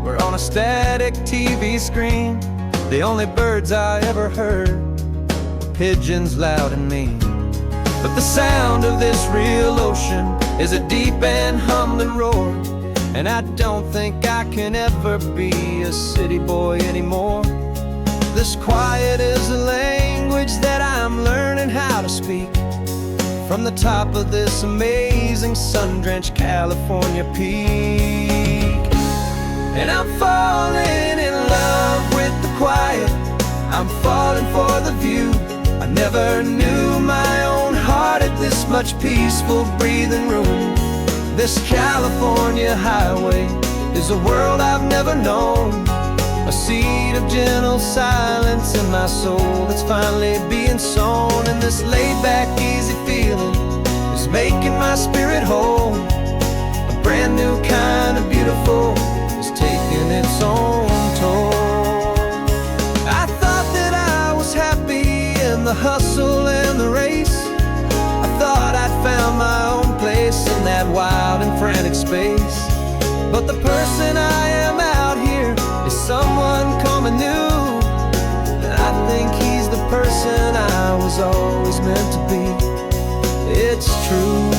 were on a static TV screen. The only birds I ever heard were pigeons loud and mean. But the sound of this real ocean is a deep and humbling roar, and I don't think I can ever be a city boy anymore. This quiet is a language that I'm learning how to speak from the top of this amazing sun-drenched California peak. And I'm falling in love with the quiet, I'm falling for the view. I never knew my own heart had this much peaceful breathing room. This California highway is a world I've never known, a seed of gentle silence in my soul that's finally being sown. And this laid-back, easy feeling is making my spirit whole, a brand new kind of beautiful is taking its own toll. I thought that I was happy in the hustle and the race. I thought I'd found my own place in that wild and frantic space. But the person I am out here is someone coming new, and I think he's the person I was always meant to be. It's true,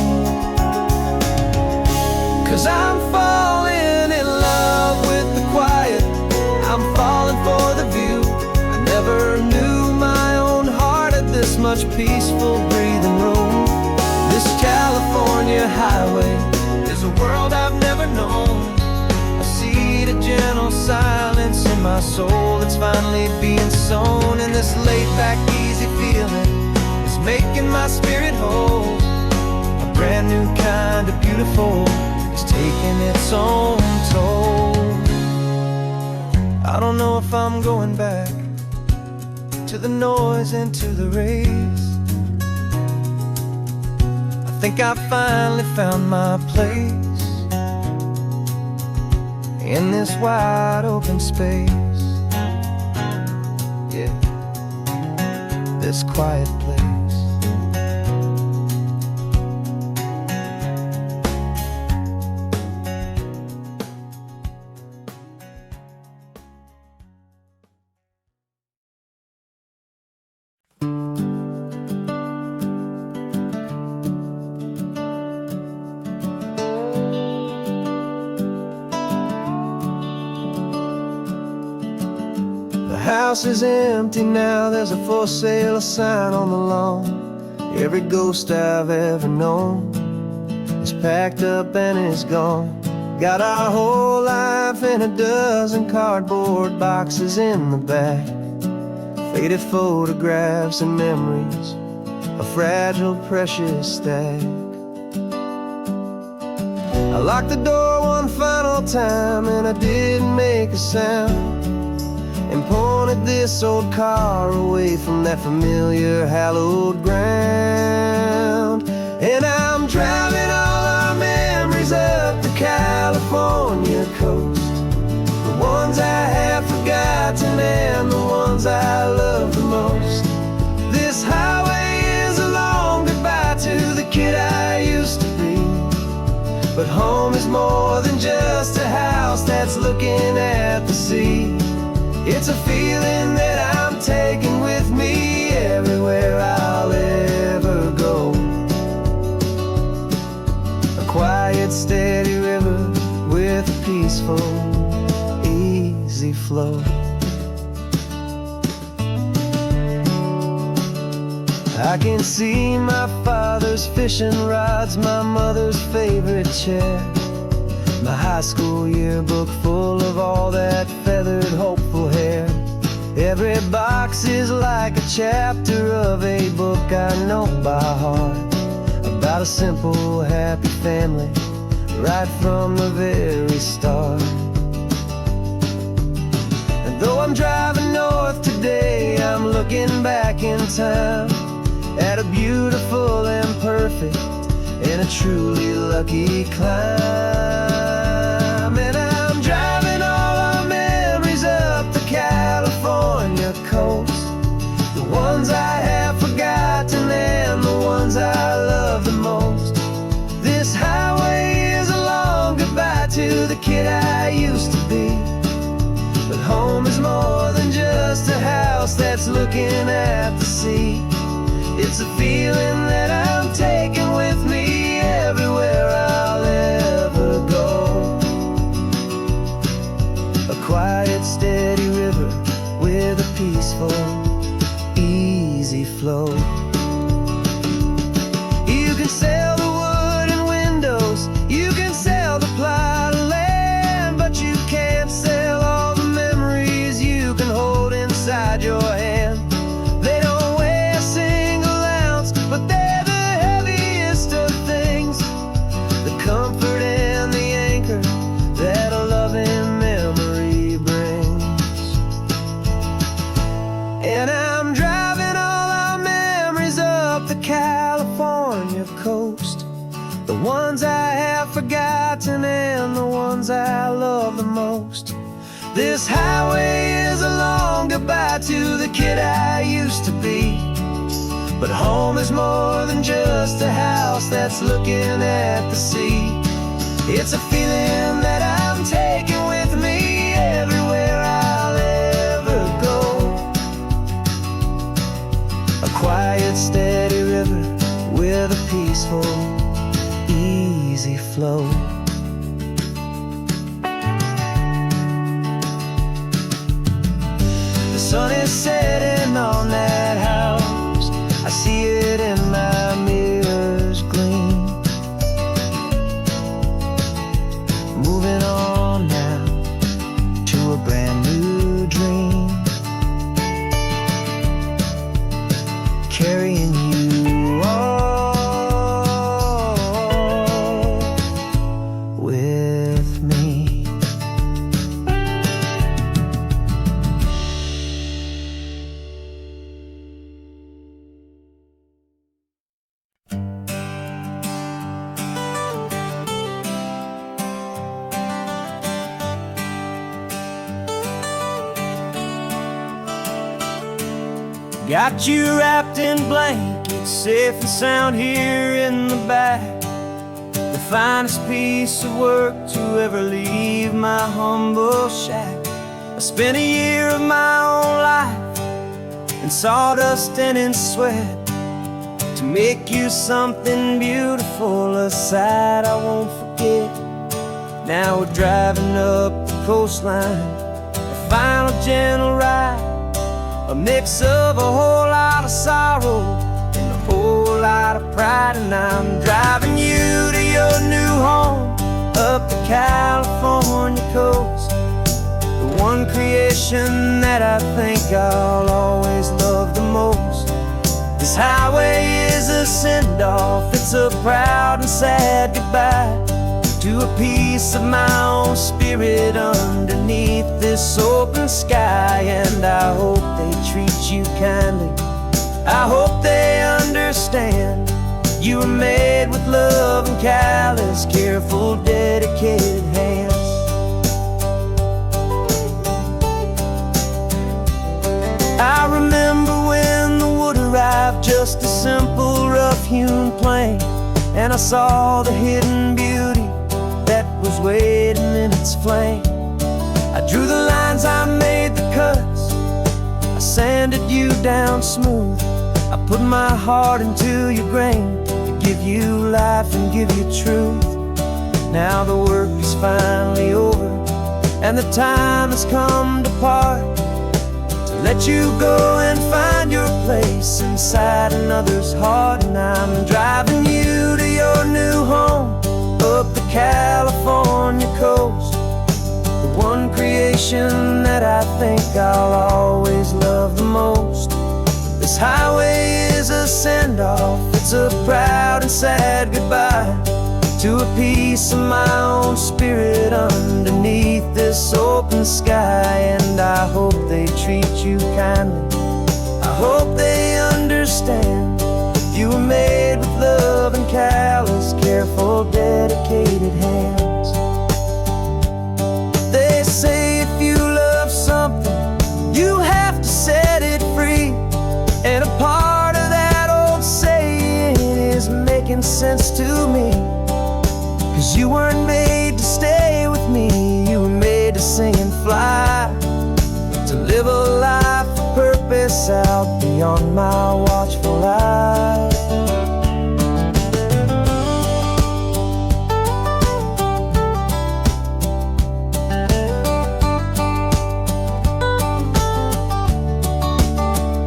'cause I'm falling in love with the quiet, I'm falling for the view. I never knew my own heart had this much peaceful breathing room. This California highway is a world I've never known, a seed of gentle silence in my soul that's finally being sown. And this laid-back, easy feeling is making my spirit whole, a brand new kind of beautiful is taking its own toll. I don't know if I'm going back to the noise and to the race. I think I finally found my place in this wide open space, yeah, this quiet place. The house is empty now, there's a for sale sign on the lawn. Every ghost I've ever known is packed up and is gone. Got our whole life in a dozen cardboard boxes in the back, faded photographs and memories, a fragile, precious stack. I locked the door one final old time and I didn't make a sound, and pointed this old car away from that familiar hallowed ground. And I'm driving all our memories up the California coast, the ones I have forgotten and the ones I love the most. This highway is a long goodbye to the kid I used to be, but home is more than just a house that's looking at the sea. It's a feeling that I'm taking with me everywhere I'll ever go. A quiet, steady river with a peaceful, easy flow. I can see my father's fishing rods, my mother's favorite chair, my high school yearbook full of all that feathered, hopeful hair. Every box is like a chapter of a book I know by heart, about a simple, happy family right from the very start. And though I'm driving north today, I'm looking back in time at a beautiful and perfect and a truly lucky climb. And I'm driving all our memories up the California coast, the ones I have forgotten and the ones I love the most. This highway is a long goodbye to the kid I used to be, but home is more than just a house that's looking at the sea. It's a feeling that I'm taking with me everywhere I'll ever go. A quiet, steady river with a peaceful, easy flow. You can sail the wood and windows, you can sail the plot of land, but you can't sail all the memories you can hold inside your hand. They don't weigh a single ounce, but they're the heaviest of things, the comfort and the anchor that a loving memory brings. And I'm driving all our memories up the California coast, the ones I have forgotten and the ones I love the most. This highway is a long goodbye to the kid I used to be, but home is more than just a house that's looking at the sea. It's a feeling that I'm taking with me everywhere I'll ever go. A quiet, steady river with a peaceful, easy flow. The sun is setting on that house, I see it in my mirror's gleam. Moving on now to a brand new dream, carrying you all with me. Got you wrapped in blankets, safe and sound here in the back. The finest piece of work to ever leave my humble shack. I spent a year of my own life in sawdust and in sweat to make you something beautiful, a sight I won't forget. Now we're driving up the coastline, a final gentle ride, a mix of a whole lot of sorrow and a whole lot of pride. And I'm driving you to your new home up the California coast, the one creation that I think I'll always love the most. This highway is a send-off, it's a proud and sad goodbye to a piece of my own spirit underneath this open sky. And I hope they treat you kindly, I hope they understand you were made with love and callous, careful, dedicated hands. I remember when the wood arrived, just a simple rough-hewn plank, and I saw the hidden beauty that was waiting in its flame. I drew the lines, I made the cuts, I sanded you down smooth. I put my heart into your grain to give you life and give you truth. Now the work is finally over, and the time has come to part, to let you go and find your place inside another's heart. And I'm driving you to your new home up the California coast, the one creation that I think I'll always love the most. This highway is a send-off, it's a proud and sad goodbye to a piece of my own spirit underneath this open sky. And I hope they treat you kindly, I hope they understand you were made with love and callous, careful, dedicated hands. They say if you love something, you have to set it free. And a part of that old saying is making sense to me, 'cause you weren't made to stay with me, you were made to sing and fly, to live a life of purpose out beyond my watchful eye.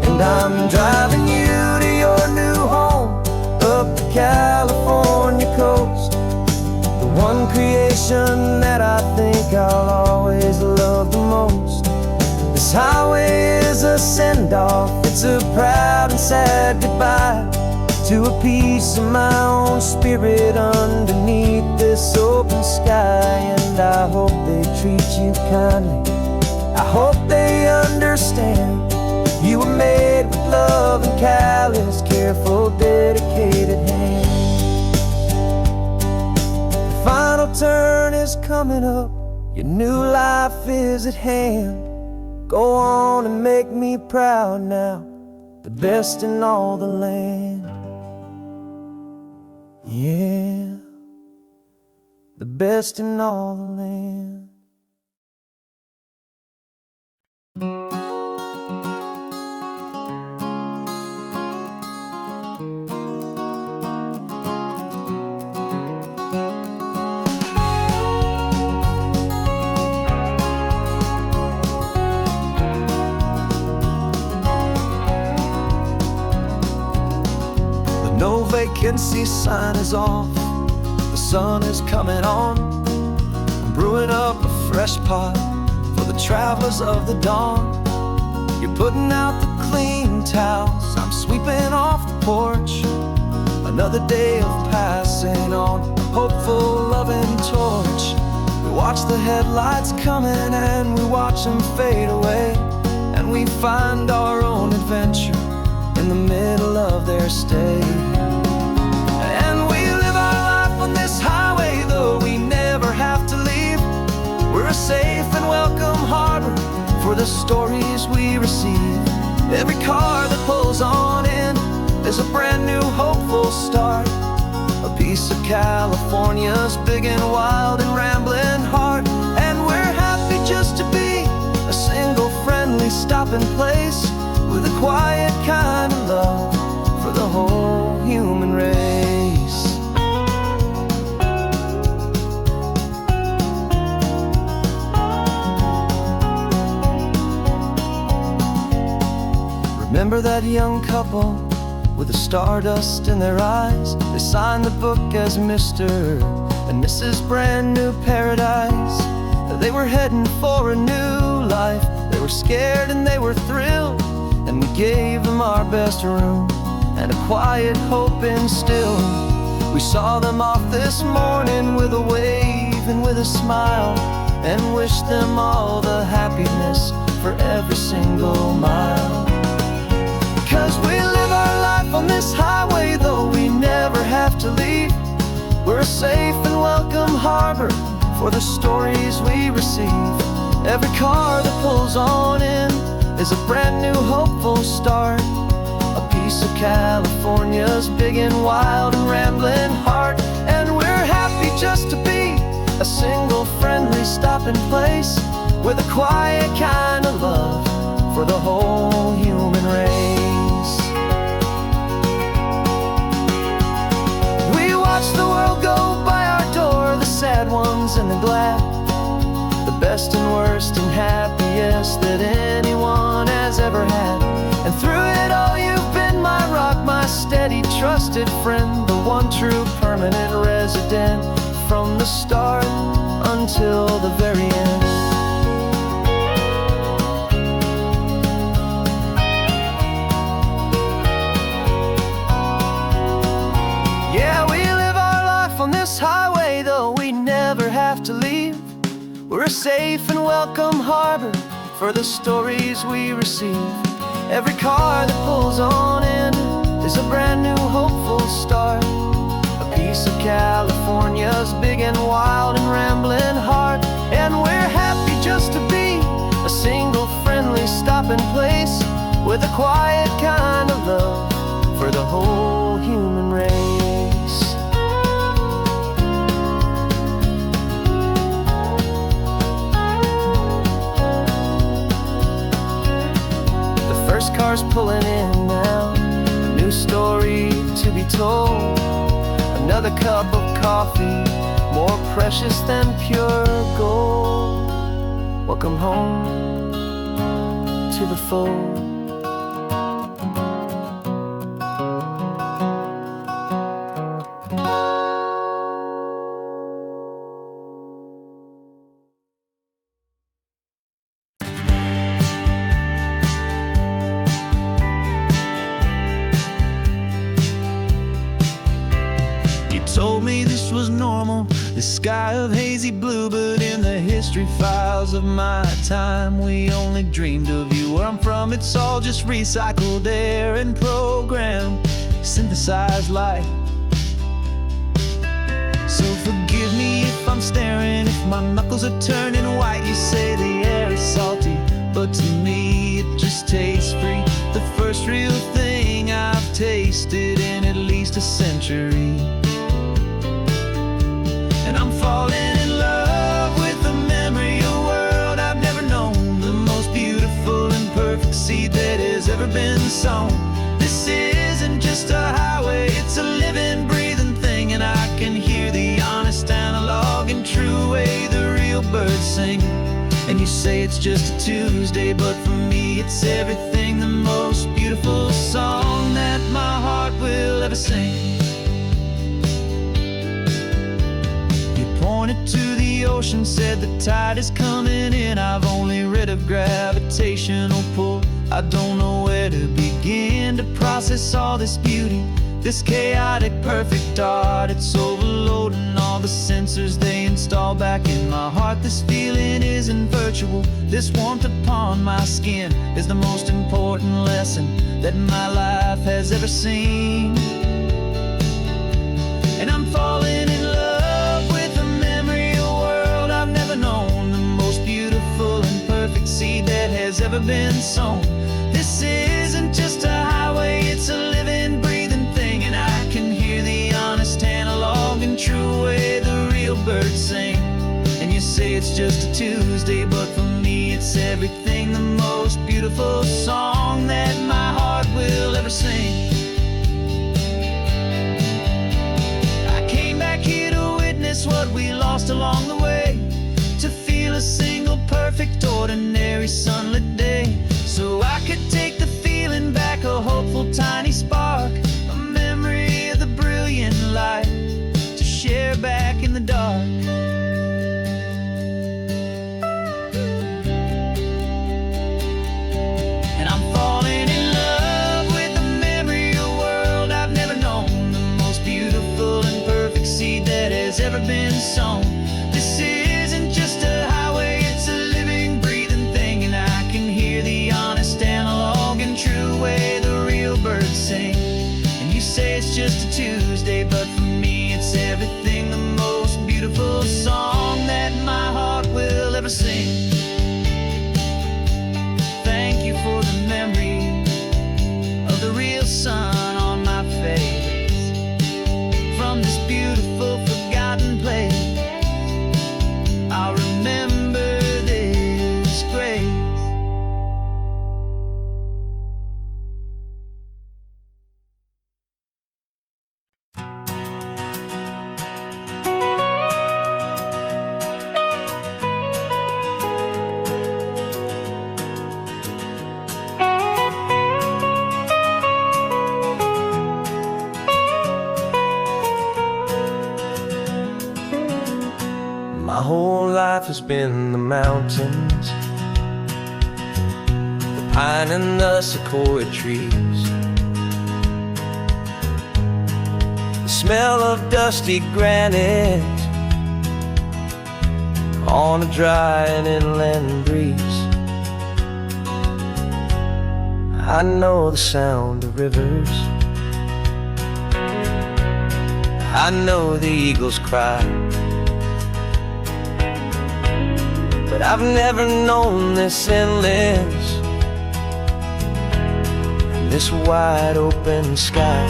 And I'm driving you to your new home up the California coast, the one creation that I think I'll always love the most. This highway is a send-off, it's a proud and sad goodbye to a piece of my own spirit underneath this open sky. And I hope they treat you kindly, I hope they understand you were made with love and callous, careful, dedicated hands. The final turn is coming up, your new life is at hand. Go on and make me proud now, the best in all the land. Yeah, the best in all the land. No vacancy sign is off, the sun is coming on. I'm brewing up a fresh pot for the travelers of the dawn. You're putting out the clean towels, I'm sweeping off the porch. Another day of passing on, a hopeful, loving torch. We watch the headlights coming and we watch them fade away, and we find our own adventure in the middle of their stay. And we live our life on this highway, though we never have to leave. We're a safe and welcome harbor for the stories we receive. Every car that pulls on in is a brand new hopeful start, a piece of California's big and wild and rambling heart. And we're happy just to be a single friendly stopping place, with a quiet kind of love for the whole human race. Remember that young couple with the stardust in their eyes? They signed the book as Mr. and Mrs. Brand New Paradise. They were heading for a new life, they were scared and they were thrilled, and we gave them our best room and a quiet hope instilled. We saw them off this morning with a wave and with a smile, and wished them all the happiness for every single mile. 'Cause we live our life on this highway, though we never have to leave. We're a safe and welcome harbor for the stories we receive. Every car that pulls on in is a brand new hopeful start, a piece of California's big and wild and rambling heart. And we're happy just to be a single friendly stopping place, with a quiet kind of love for the whole human race. We watch the world go by our door, the sad ones and the glad, the best and worst and happiest that anyone has ever had. And through it all you've been my rock, my steady trusted friend, the one true permanent resident, from the start until the very end. Yeah, we live our life on this highway, though we never have to leave. We're a safe and welcome harbor for the stories we receive. Every car that pulls on in is a brand new hopeful start, a piece of California's big and wild and rambling heart. And we're happy just to be a single friendly stopping place, with a quiet kind of love for the whole human race. The first car's pulling in now, a new story to be told. Another cup of coffee, more precious than pure gold. Welcome home to the fold. Told me this was normal, this sky of hazy blue, but in the history files of my time, we only dreamed of you. Where I'm from, it's all just recycled air and programmed, synthesized light. So forgive me if I'm staring, if my knuckles are turning white. You say the air is salty, but to me it just tastes free. The first real thing I've tasted in at least a century. And I'm falling in love with the memory of a world I've never known, the most beautiful and perfect seed that has ever been sown. This isn't just a highway, it's a living, breathing thing, and I can hear the honest, analog, and true way the real birds sing. And you say it's just a Tuesday, but for me it's everything, the most beautiful song that my heart will ever sing. Pointed to the ocean, said the tide is coming in. I've only read of gravitational pull, I don't know where to begin to process all this beauty, this chaotic perfect art. It's overloading all the sensors they install back in my heart. This feeling isn't virtual, this warmth upon my skin is the most important lesson that my life has ever seen. And I'm falling in love with a memory of a world I've never known, the most beautiful and perfect seed that has ever been sown. This isn't just a highway, it's a living, breathing thing, and I can hear the honest, analog, and true way the real birds sing. And you say it's just a Tuesday, but for me it's everything, the most beautiful song that my heart will ever sing. What we lost along the way, to feel a single perfect ordinary sunlit day, so I could take the feeling back, a hopeful tiny spark, a memory of the brilliant light to share back in the dark. And I'm falling in love with the memory of a world I've never known, the most beautiful and perfect perfect seed that has ever been sown. This isn't just a highway, it's a living, breathing thing. And I can hear the honest analog and true way the real birds sing. And you say it's just a Tuesday, but for me it's everything, the most beautiful song that my heart will ever sing. Thank you for the memory of the real sun on my face. From this beautiful forgotten place, I'll remember this grace. My whole life has been the mountains, the pine and the sequoia trees, the smell of dusty granite on a dry and inland breeze. I know the sound of rivers, I know the eagles cry, but I've never known this endless, this wide open sky.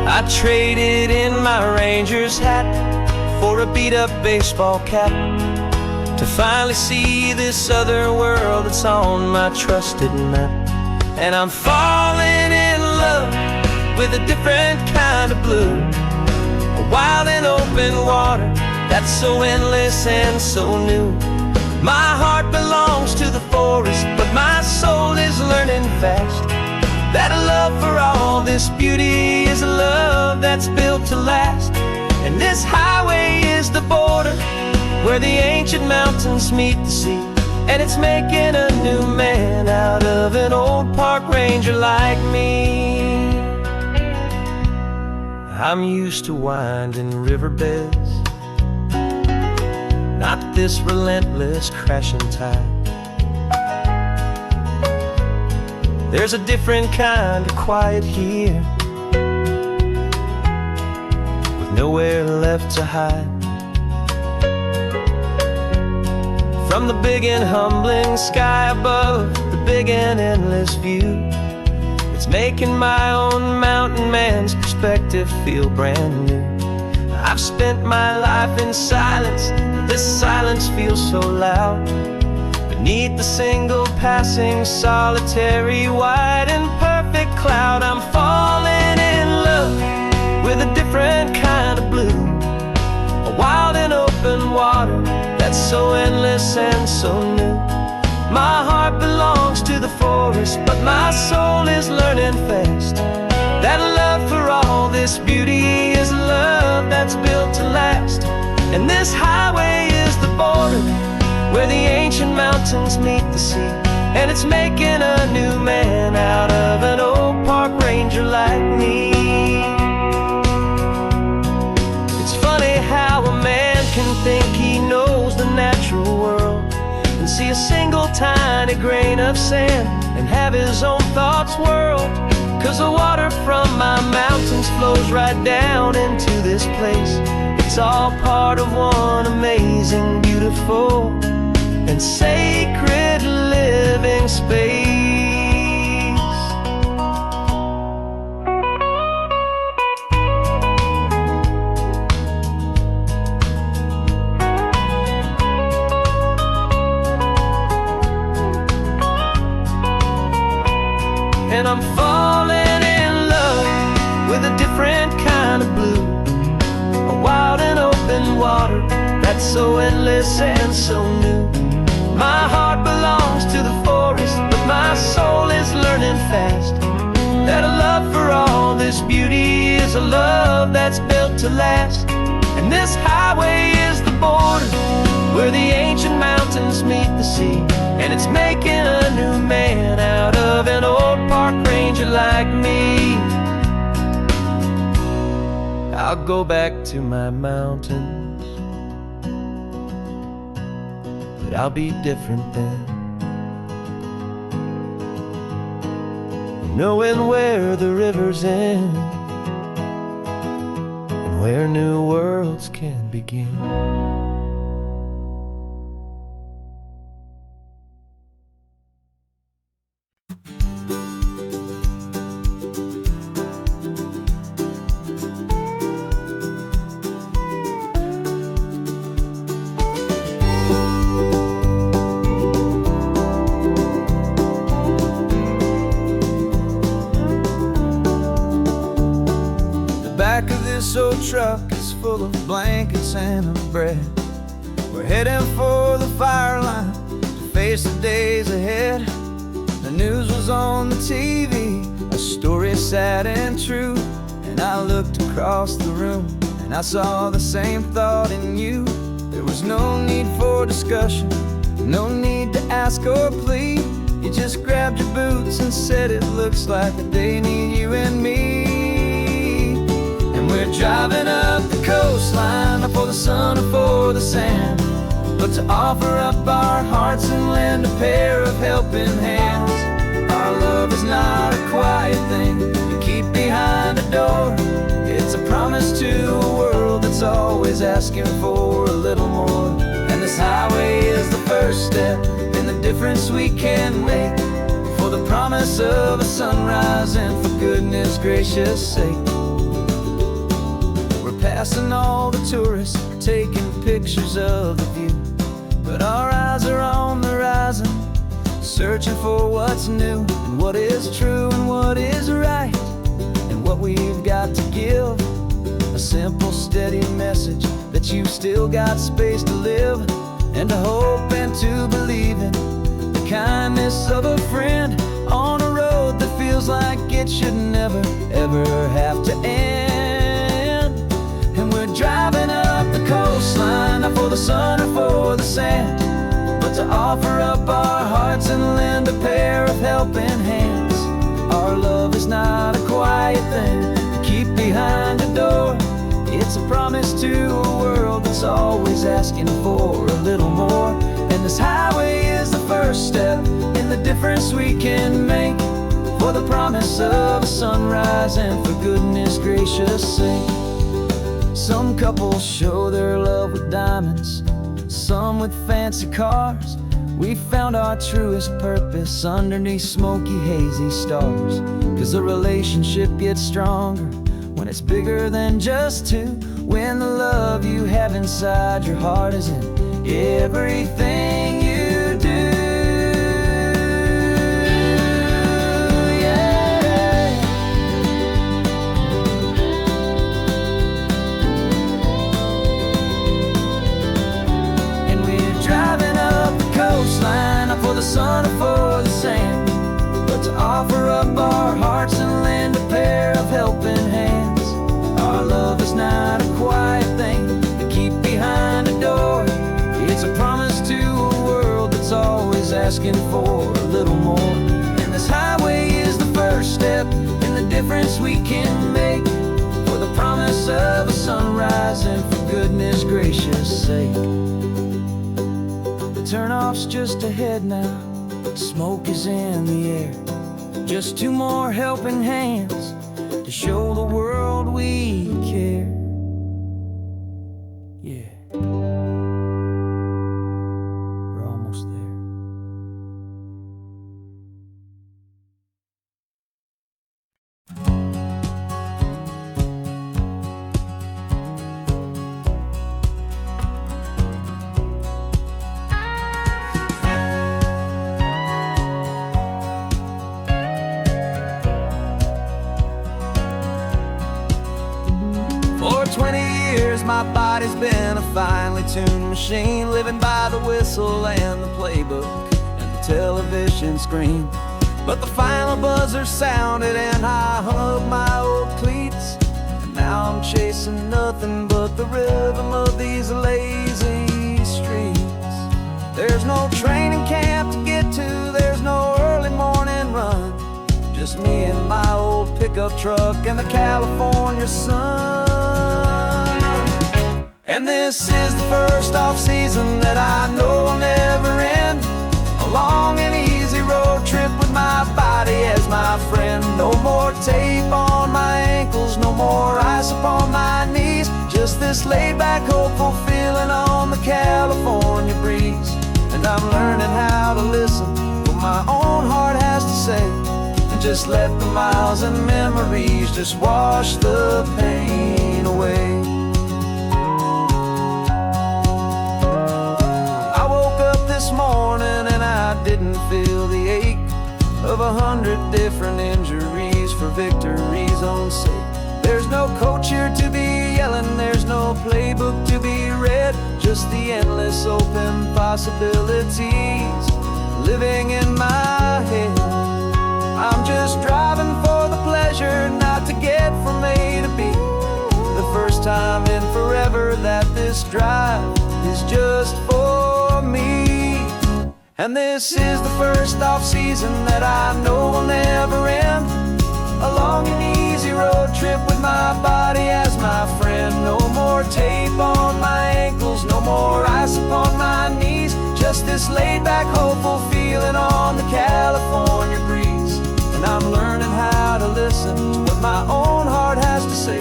I traded in my Ranger's hat for a beat-up baseball cap to finally see this other world that's on my trusted map. And I'm falling in love with a different kind of blue, a wild and open water that's so endless and so new. My heart belongs to the forest, but my soul is learning fast that a love for all this beauty is a love that's built to last. And this highway is the border where the ancient mountains meet the sea, and it's making a new man out of an old park ranger like me. I'm used to winding riverbeds, not this relentless crashing tide. There's a different kind of quiet here, with nowhere left to hide. From the big and humbling sky above, the big and endless view, it's making my own mountain man's perspective feel brand new. I've spent my life in silence, this silence feels so loud. Beneath the single passing solitary white and perfect cloud, I'm falling in love with a different kind of blue, a wild and open water that's so endless and so new. My heart belongs to the forest, but my soul is learning fast that a love for all this beauty is a love that's built to last. And this highway is the border where the ancient mountains meet the sea, and it's making a new man out of an old park ranger like me. It's funny how a man can think he knows the natural world and see a single tiny grain of sand and have his own thoughts whirled. 'Cause the water from my mountains flows right down into this place. It's all part of one amazing, beautiful, and sacred living space. And I'm falling in love with a different kind of blue, a wild and open water that's so endless and so new. My heart belongs to the forest, but my soul is learning fast that a love for all this beauty is a love that's built to last. And this highway is the border where the ancient mountains meet the sea, and it's making a new man out of an old park ranger like me. I'll go back to my mountains, but I'll be different then. Knowing where the rivers end and where new worlds can begin. Back of this old truck is full of blankets and of bread. We're heading for the fire line to face the days ahead. The news was on the TV, a story sad and true. And I looked across the room and I saw the same thought in you. There was no need for discussion, no need to ask or plead. You just grabbed your boots and said it looks like the day need you and me. We're driving up the coastline, not for the sun or for the sand, but to offer up our hearts and lend a pair of helping hands. Our love is not a quiet thing you keep behind a door. It's a promise to a world that's always asking for a little more. And this highway is the first step in the difference we can make, for the promise of a sunrise and for goodness gracious sake. Passing all the tourists, taking pictures of the view, but our eyes are on the horizon, searching for what's new and what is true and what is right, and what we've got to give. A simple, steady message that you've still got space to live, and to hope and to believe in the kindness of a friend on a road that feels like it should never, ever have to end. Driving up the coastline, not for the sun or for the sand, but to offer up our hearts and lend a pair of helping hands. Our love is not a quiet thing to keep behind a door. It's a promise to a world that's always asking for a little more. And this highway is the first step in the difference we can make, for the promise of a sunrise and for goodness gracious sake. Some couples show their love with diamonds, some with fancy cars. We found our truest purpose underneath smoky, hazy stars. 'Cause a relationship gets stronger when it's bigger than just two, when the love you have inside your heart is in everything you do. Not for the sun or for the sand, but to offer up our hearts and lend a pair of helping hands. Our love is not a quiet thing to keep behind a door. It's a promise to a world that's always asking for a little more. And this highway is the first step in the difference we can make, for the promise of a sunrise and for goodness gracious sake. Turnoff's just ahead now, smoke is in the air. Just two more helping hands to show the world we care. Yeah, we're almost there. For 20 years my body's been a finely tuned machine, living by the whistle and the playbook and the television screen. But the final buzzer sounded and I hung up my old cleats, and now I'm chasing nothing but the rhythm of these lazy streets. There's no training camp to get to, there's no early morning run, just me and my old pickup truck and the California sun. And this is the first off-season that I know will never end. A long and easy road trip with my body as my friend. No more tape on my ankles, no more ice upon my knees. Just this laid-back, hopeful feeling on the California breeze. And I'm learning how to listen to what my own heart has to say, and just let the miles and memories just wash the pain away. I woke up this morning and I didn't feel the ache of 100 different injuries for victory's own sake. There's no coach here to be yelling, there's no playbook to be read, just the endless open possibilities living in my head. I'm just driving for the pleasure, not to get from A to B. The first time in forever that this drive is just for me. And this is the first off-season that I know will never end. A long and easy road trip with my body as my friend. No more tape on my ankles, no more ice upon my knees. Just this laid-back, hopeful feeling on the California breeze. And I'm learning how to listen to what my own heart has to say,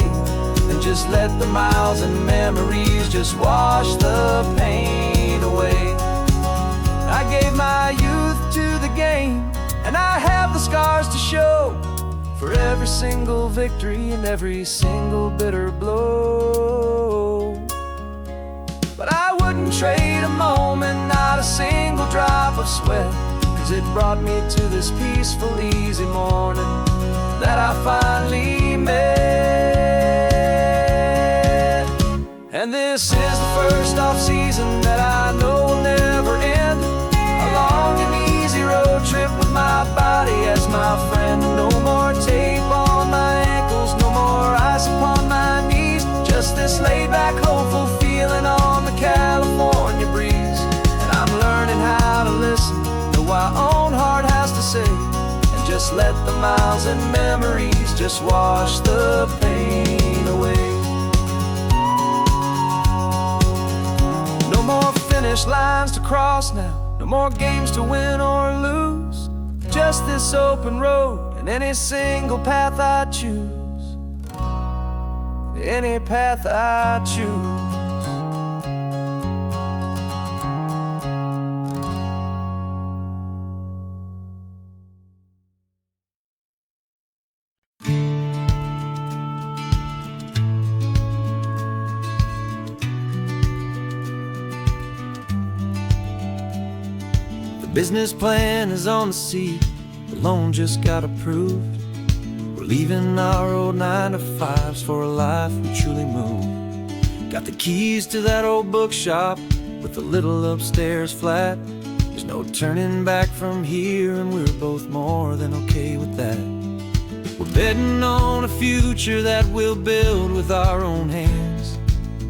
and just let the miles and memories just wash the pain away. I gave my youth to the game, and I have the scars to show for every single victory and every single bitter blow. But I wouldn't trade a moment, not a single drop of sweat, 'cause it brought me to this peaceful, easy morning that I finally met. And this is the first off-season that I know will never end. A long and easy road trip with my body as my friend. No more tape on my ankles, no more ice upon my knees. Just this laid-back, hopeful feeling on the California breeze. And I'm learning how to listen to what my own heart has to say, and just let the miles and memories just wash the pain away. No more finish lines to cross now, no more games to win or lose. Just this open road and any single path I choose. Any path I choose. The business plan is on the seat, the loan just got approved. We're leaving our old 9-to-5s for a life we truly move. Got the keys to that old bookshop with the little upstairs flat. There's no turning back from here, and we're both more than okay with that. We're betting on a future that we'll build with our own hands,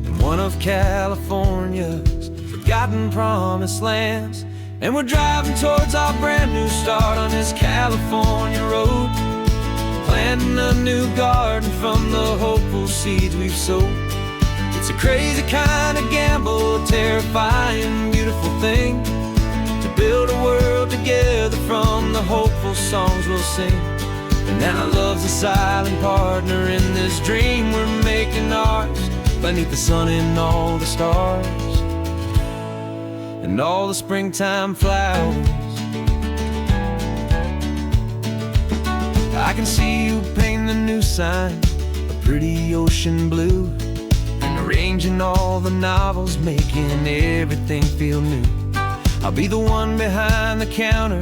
in one of California's forgotten promised lands. And we're driving towards our brand new start on this California road, planting a new garden from the hopeful seeds we've sowed. It's a crazy kind of gamble, a terrifying, beautiful thing, to build a world together from the hopeful songs we'll sing. And now love's a silent partner in this dream we're making ours, beneath the sun and all the stars and all the springtime flowers. I can see you painting a new sign, a pretty ocean blue, and arranging all the novels, making everything feel new. I'll be the one behind the counter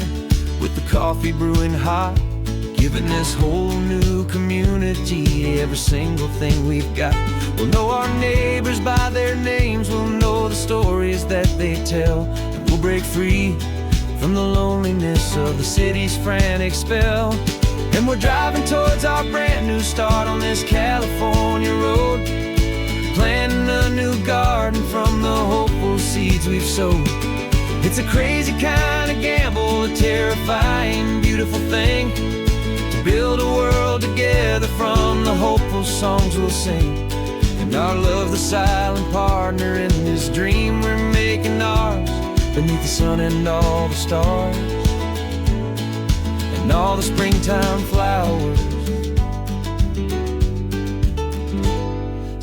with the coffee brewing hot, giving this whole new community every single thing we've got. We'll know our neighbors by their names, we'll know the stories that they tell, and we'll break free from the loneliness of the city's frantic spell. And we're driving towards our brand new start on this California road, planting a new garden from the hopeful seeds we've sowed. It's a crazy kind of gamble, a terrifying, beautiful thing, to build a world together from the hopeful songs we'll sing. And and our love the silent partner in this dream we're making ours, beneath the sun and all the stars and all the springtime flowers.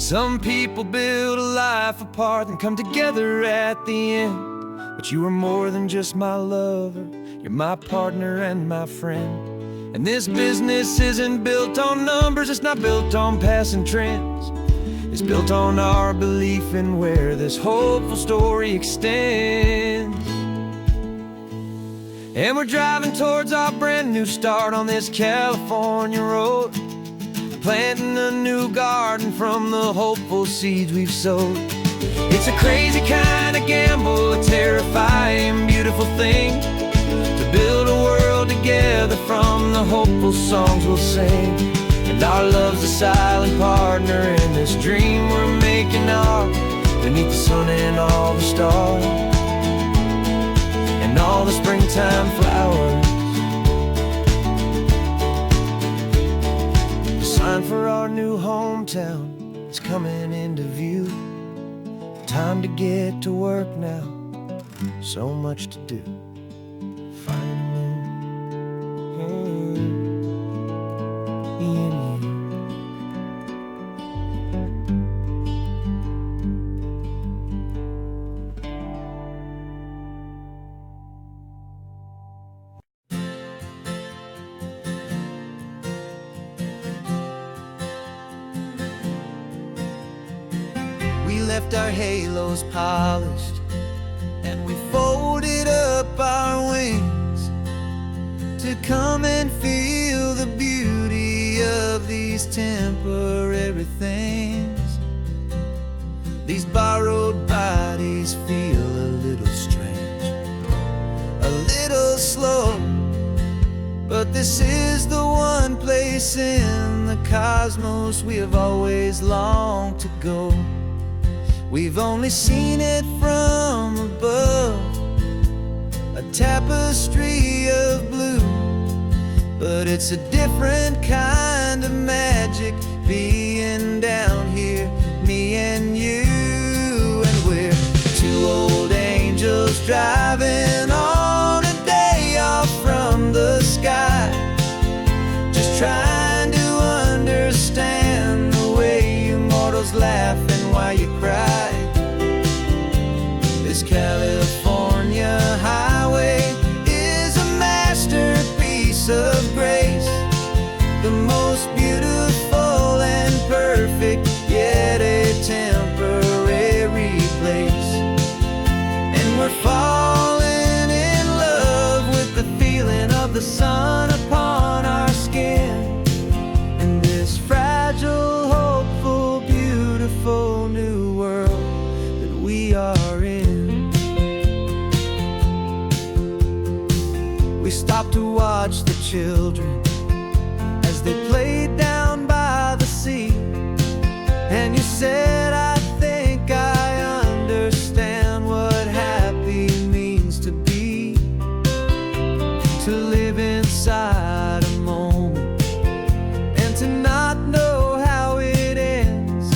Some people build a life apart and come together at the end, but you are more than just my lover, you're my partner and my friend. And this business isn't built on numbers, it's not built on passing trends. It's built on our belief in where this hopeful story extends. And we're driving towards our brand new start on this California road, planting a new garden from the hopeful seeds we've sowed. It's a crazy kind of gamble, a terrifying, beautiful thing, to build a world together from the hopeful songs we'll sing. And our love's a silent partner in this dream we're making ours, beneath the sun and all the stars and all the springtime flowers. The sign for our new hometown is coming into view. Time to get to work now, so much to do. Finding in you. We left our halos polished and we folded up our wings to come and feel the beauty of these temporary things. These borrowed bodies feel a little strange, a little slow, but this is the one place in the cosmos we have always longed to go. We've only seen it from above, a tapestry of blue, but it's a different kind of magic being down here, me and you. And we're two old angels driving on a day off from the sky, just trying to understand the way you mortals laugh and why you cry. This California highway is a masterpiece of grace, the most beautiful and perfect, yet a temporary place. And we're falling in love with the feeling of the sun upon our skin, in this fragile, hopeful, beautiful new world that we are in. We stopped to watch the children as they played down by the sea, and you said, I think I understand what happy means to be, to live inside a moment and to not know how it ends,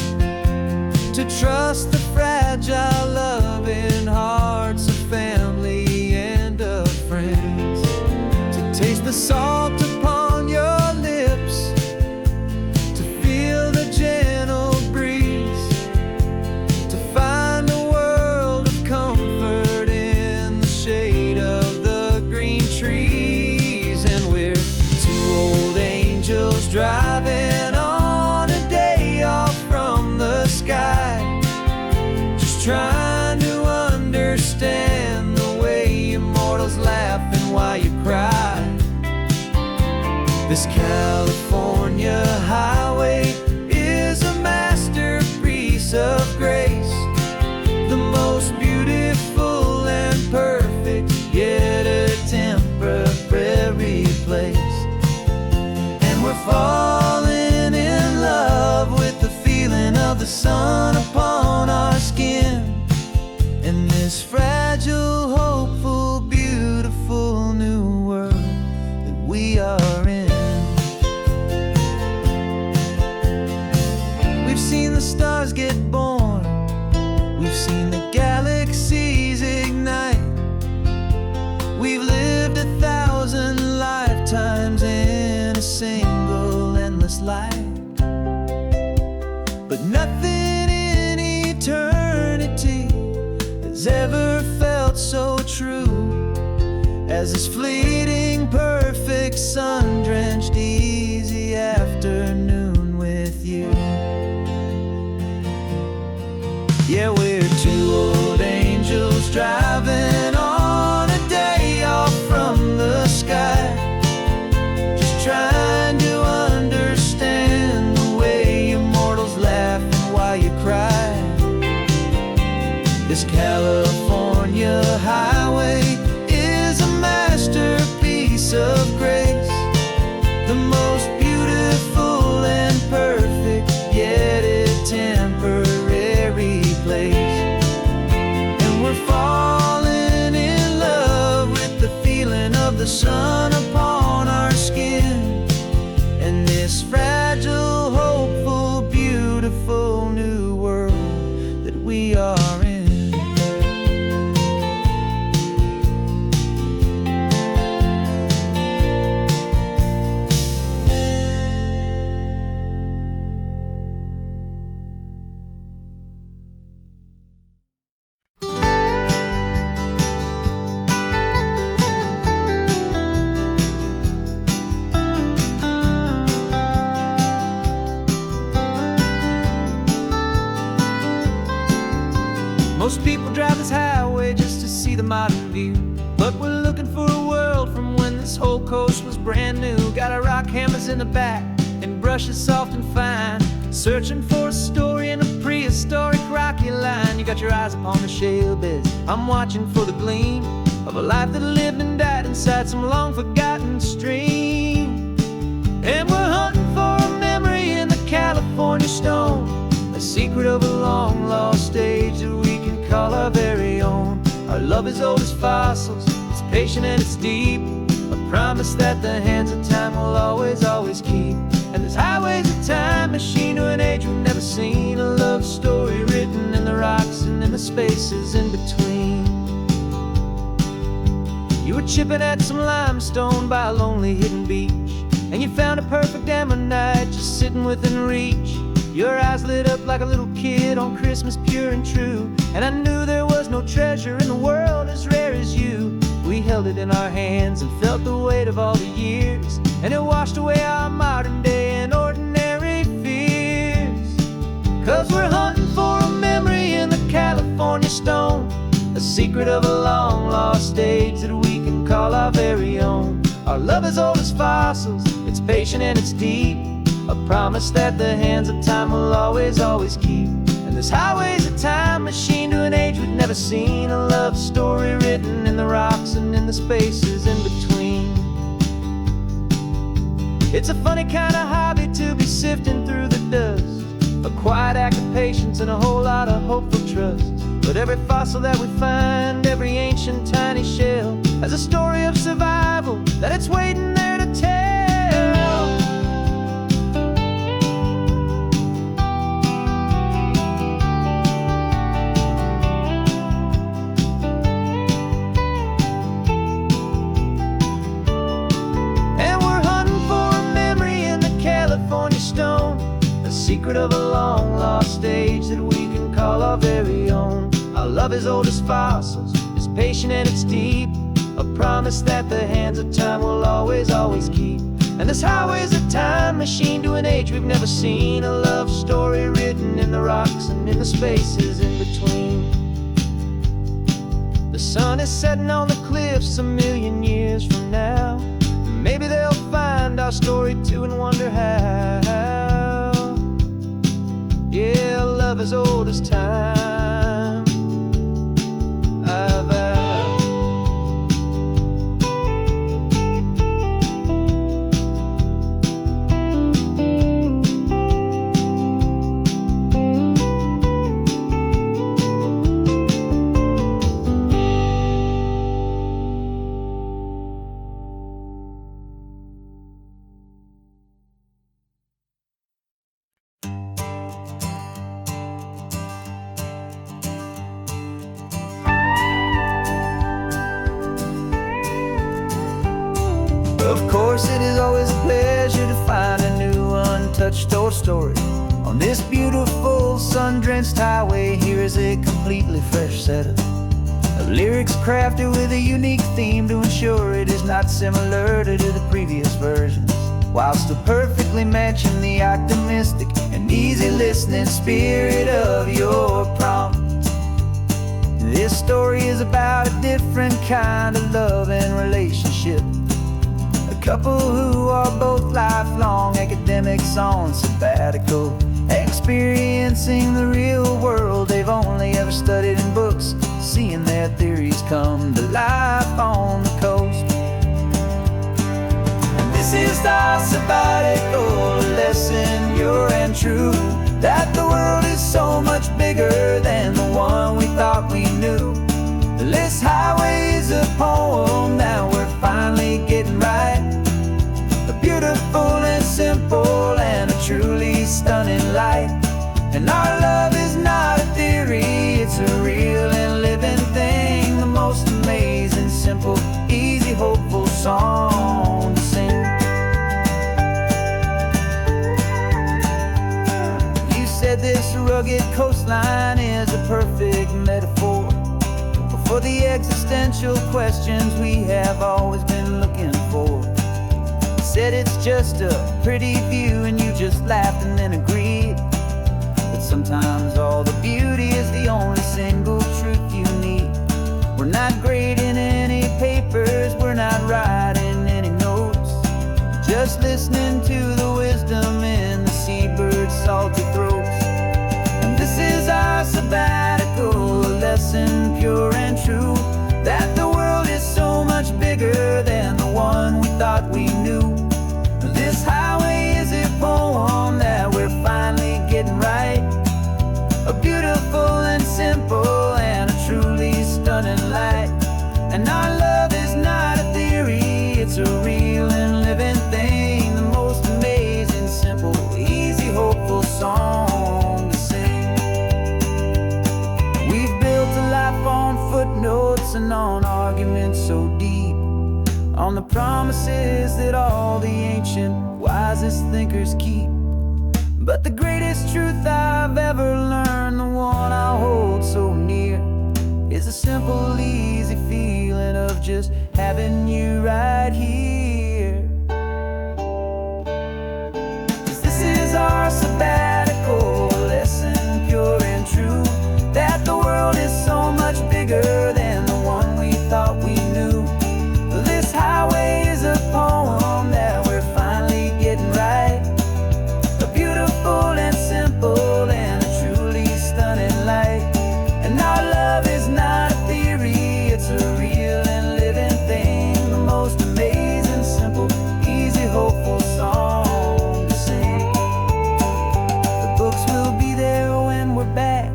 to trust the fragile loving hearts of family and of friends, to taste the salt upon your lips, to feel the gentle breeze, to find a world of comfort in the shade of the green trees. And we're two old angels driving on a day off from the sky, just trying to understand the way immortals laugh and why you cry. This California highway is a masterpiece of grace, the most beautiful and perfect, yet a temporary place. And we're falling in love with the feeling of the sun upon our skin, in this fragile, hopeful, beautiful new world that we are in. We've seen the stars stars get born. We've seen the galaxies ignite. We've lived 1,000 lifetimes in a single endless life. But nothing in eternity has ever felt so true as this fleeting, perfect, sun-drenched, easy afternoon with you. Yeah, we're two old angels driving on a day off from the sky, just trying to understand the way you mortals laugh and why you cry. This California highway is a masterpiece of grace, the most beautiful and perfect, yet a temporary place. And we're falling in love with the feeling of the sun upon our skin, and this fragile, hopeful, beautiful new world that we are in. Most people drive this highway just to see the modern view, but we're looking for a world from when this whole coast was brand new. Got our rock hammers in the back and brushes soft and fine, searching for a story in a prehistoric rocky line. You got your eyes upon the shale beds, I'm watching for the gleam of a life that lived and died inside some long forgotten stream. And we're hunting for a memory in the California stone, a secret of a long lost age that we can call our very own. Our love is old as fossils, it's patient and it's deep, a promise that the hands of time will always, always keep. And this highway's a time machine to an age we've never seen, a love story written in the rocks and in the spaces in between. You were chipping at some limestone by a lonely hidden beach, and you found a perfect ammonite just sitting within reach. Your eyes lit up like a little kid on Christmas, pure and true, and I knew there was no treasure in the world as rare as you. We held it in our hands and felt the weight of all the years, and it washed away our modern day and ordinary fears. 'Cause we're hunting for a memory in the California stone, a secret of a long lost age that we can call our very own. Our love is old as fossils, it's patient and it's deep, a promise that the hands of time will always, always keep. And this highway's a time machine to an age we've never seen, a love story written in the rocks and in the spaces in between. It's a funny kind of hobby to be sifting through the dust, a quiet act of patience and a whole lot of hopeful trust. But every fossil that we find, every ancient tiny shell, has a story of survival that it's waiting there to tell. Secret of a long lost age that we can call our very own. Our love is old as fossils, it's patient and it's deep, a promise that the hands of time will always, always keep. And this highway's a time machine to an age we've never seen, a love story written in the rocks and in the spaces in between. The sun is setting on the cliffs a million years from now, maybe they'll find our story too and wonder how. Yeah, love as old as time, I vow. always a pleasure to find a new untouched old story. On this beautiful sun-drenched highway, here is a completely fresh set of lyrics crafted with a unique theme to ensure it is not similar to the previous versions, while still perfectly matching the optimistic and easy listening spirit of your prompt. This story is about a different kind of love and relationship. A couple who are both lifelong academics on sabbatical, experiencing the real world they've only ever studied in books, seeing their theories come to life on the coast. And this is our sabbatical lesson, pure and true, that the world is so much bigger than the one we thought we knew. This highway is a poem that we're finally getting right. A beautiful and simple and a truly stunning light. And our love is not a theory, it's a real and living thing. The most amazing, simple, easy, hopeful song to sing. You said this rugged coastline is a perfect metaphor for the existential questions we have always been looking for. Said it's just a pretty view and you just laughed and then agreed that sometimes all the beauty is the only single truth you need. We're not grading any papers, we're not writing any notes, just listening to the wisdom in the seabird's salty throats. And this is our sabbatical lesson, pure and true, that the world is so much bigger than the one we thought we knew. This highway is a poem that we're finally getting right. A beautiful and simple and a truly stunning light. And our love is not a theory, it's a real and living thing. The most amazing, simple, easy, hopeful song to sing. We've built a life on footnotes and on arguments so deep, on the promises that all the ancient, wisest thinkers keep. But the greatest truth I've ever learned, the one I hold so near, is a simple, easy feeling of just having you right here. 'Cause this is our sabbatical lesson, pure and true, that the world is so much bigger than the one we thought we knew. This highway is a poem that we're finally getting right. A beautiful and simple and a truly stunning light. And our love is not a theory, it's a real and living thing. The most amazing, simple, easy, hopeful song to sing. The books will be there when we're back,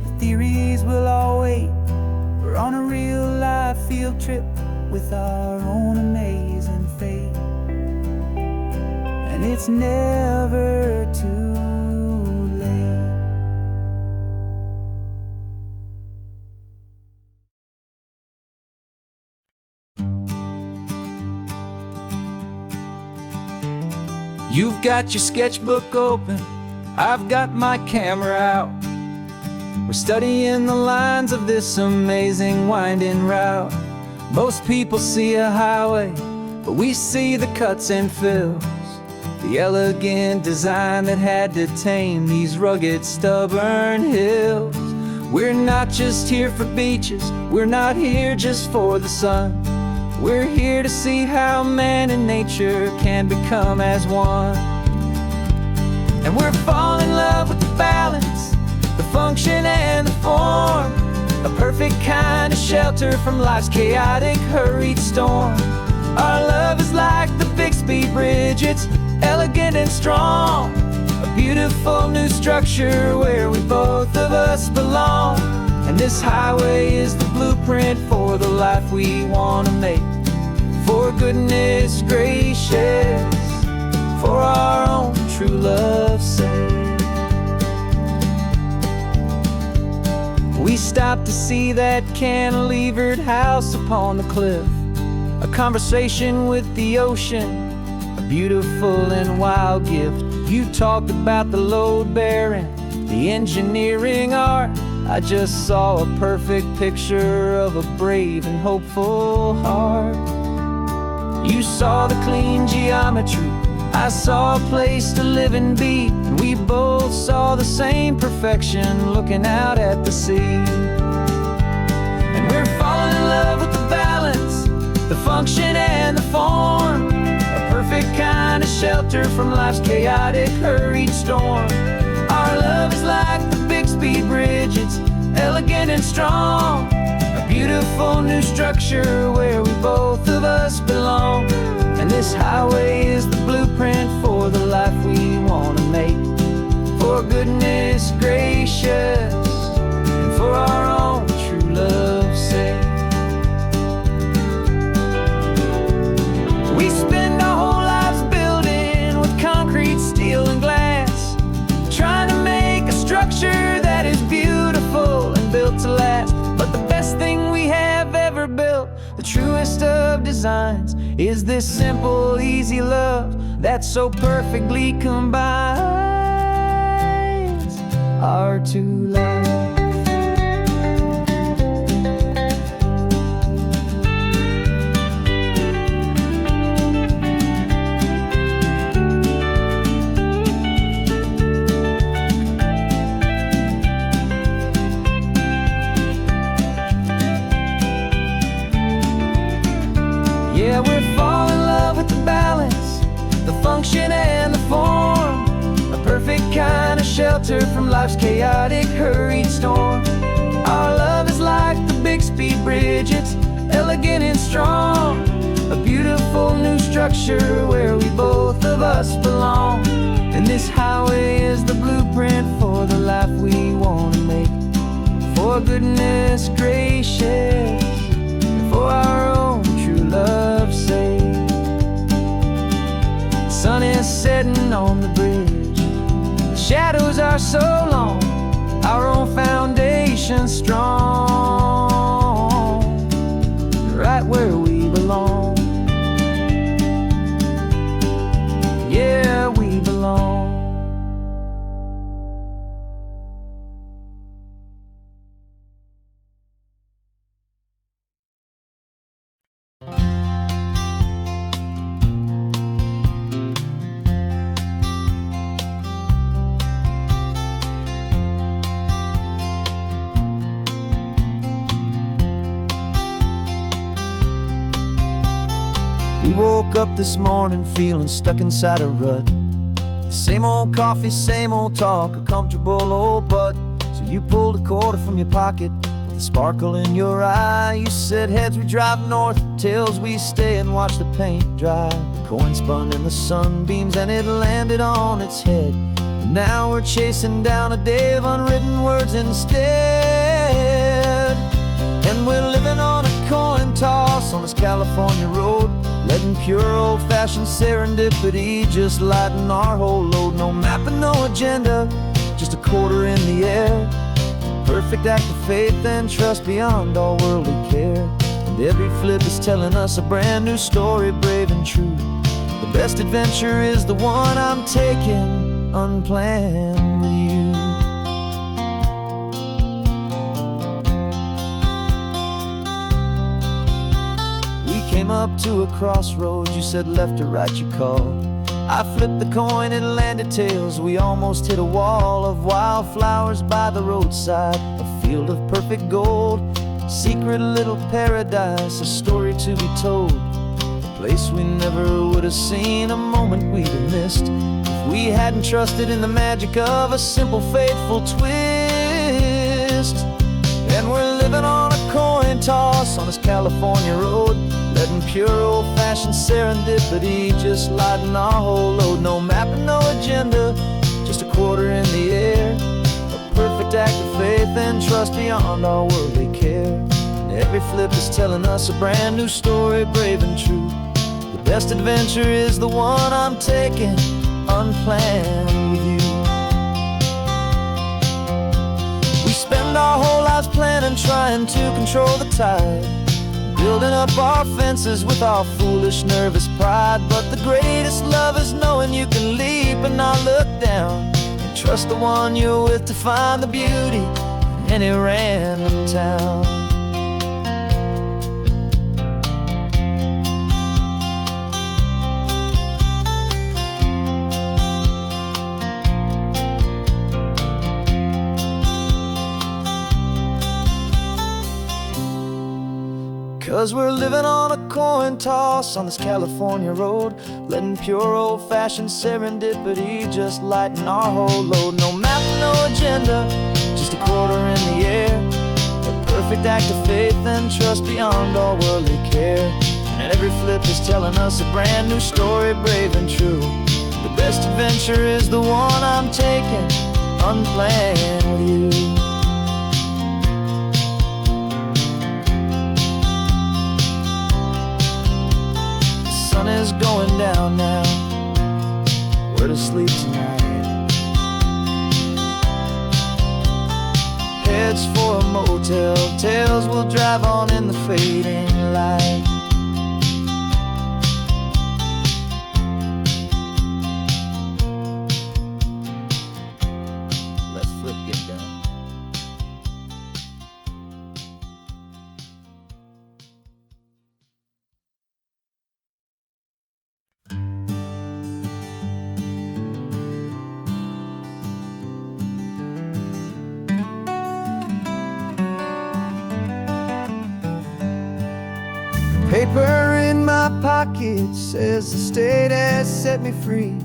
the theories will all wait. We're on a real life field trip with our own amazing fate. And it's never too late. You've got your sketchbook open, I've got my camera out. We're studying the lines of this amazing winding route. Most people see a highway, but we see the cuts and fills, the elegant design that had to tame these rugged, stubborn hills. We're not just here for beaches, we're not here just for the sun. We're here to see how man and nature can become as one. And we're falling in love with the balance, the function and the form, a perfect kind of shelter from life's chaotic, hurried storm. Our love is like the Bixby Bridge, it's elegant and strong, a beautiful new structure where we both of us belong. And this highway is the blueprint for the life we want to make. For goodness gracious, for our own true love's sake. We stopped to see that cantilevered house upon the cliff, a conversation with the ocean, beautiful and wild gift. You talked about the load bearing, the engineering art. I just saw a perfect picture of a brave and hopeful heart. You saw the clean geometry, I saw a place to live and be, and we both saw the same perfection looking out at the sea. And we're falling in love with the balance, the function and the form, a perfect kind of shelter from life's chaotic, hurried storm. Our love is like the Bixby Bridge, it's elegant and strong, a beautiful new structure where we both of us belong. And this highway is the blueprint for the life we want to make, for goodness gracious and for our own true love's sake. We spend our whole lives building with concrete, steel, and glass, trying to make a structure that is beautiful and built to last. But the best thing we have ever built, the truest of designs, is this simple, easy love that so perfectly combines our two lives. Yeah, we're falling in love with the balance, the function and the form, a perfect kind of shelter from life's chaotic, hurried storm. Our love is like the Bixby Bridge, it's elegant and strong, a beautiful new structure where we both of us belong. And this highway is the blueprint for the life we want to make, for goodness gracious, for our own true love's sake. The sun is setting on the bridge, the shadows are so long, our own foundation strong, right where we belong. Yeah, we belong. We woke up this morning feeling stuck inside a rut. Same old coffee, same old talk, a comfortable old butt. So you pulled a quarter from your pocket with a sparkle in your eye. You said heads we drive north, tails we stay and watch the paint dry. The coin spun in the sunbeams and it landed on its head. And now we're chasing down a day of unwritten words instead. And we're living on a coin toss on this California road, letting pure old-fashioned serendipity just lighten our whole load. No map and no agenda, just a quarter in the air, perfect act of faith and trust beyond all worldly care. And every flip is telling us a brand new story, brave and true. The best adventure is the one I'm taking unplanned with you. Came up to a crossroads, you said left or right you called. I flipped the coin, it landed tails. We almost hit a wall of wildflowers by the roadside, a field of perfect gold, secret little paradise, a story to be told, a place we never would have seen, a moment we'd have missed if we hadn't trusted in the magic of a simple, faithful twist. And we're living on a coin toss on this California road, letting pure old-fashioned serendipity just lighten our whole load. No map and no agenda, just a quarter in the air, a perfect act of faith and trust beyond our worldly care. And every flip is telling us a brand new story, brave and true. The best adventure is the one I'm taking unplanned with you. We spend our whole lives planning, trying to control the tide, building up our fences with our foolish, nervous pride. But the greatest love is knowing you can leap and not look down, and trust the one you're with to find the beauty in any random town. 'Cause we're living on a coin toss on this California road, letting pure old-fashioned serendipity just lighten our whole load. No map, no agenda, just a quarter in the air, a perfect act of faith and trust beyond all worldly care. And every flip is telling us a brand new story, brave and true. The best adventure is the one I'm taking, unplanned with you. Is going down now, where to sleep tonight? Heads for a motel, tails will drive on in the fading light. Let's flip, get down. Paper in my pocket says the state has set me free,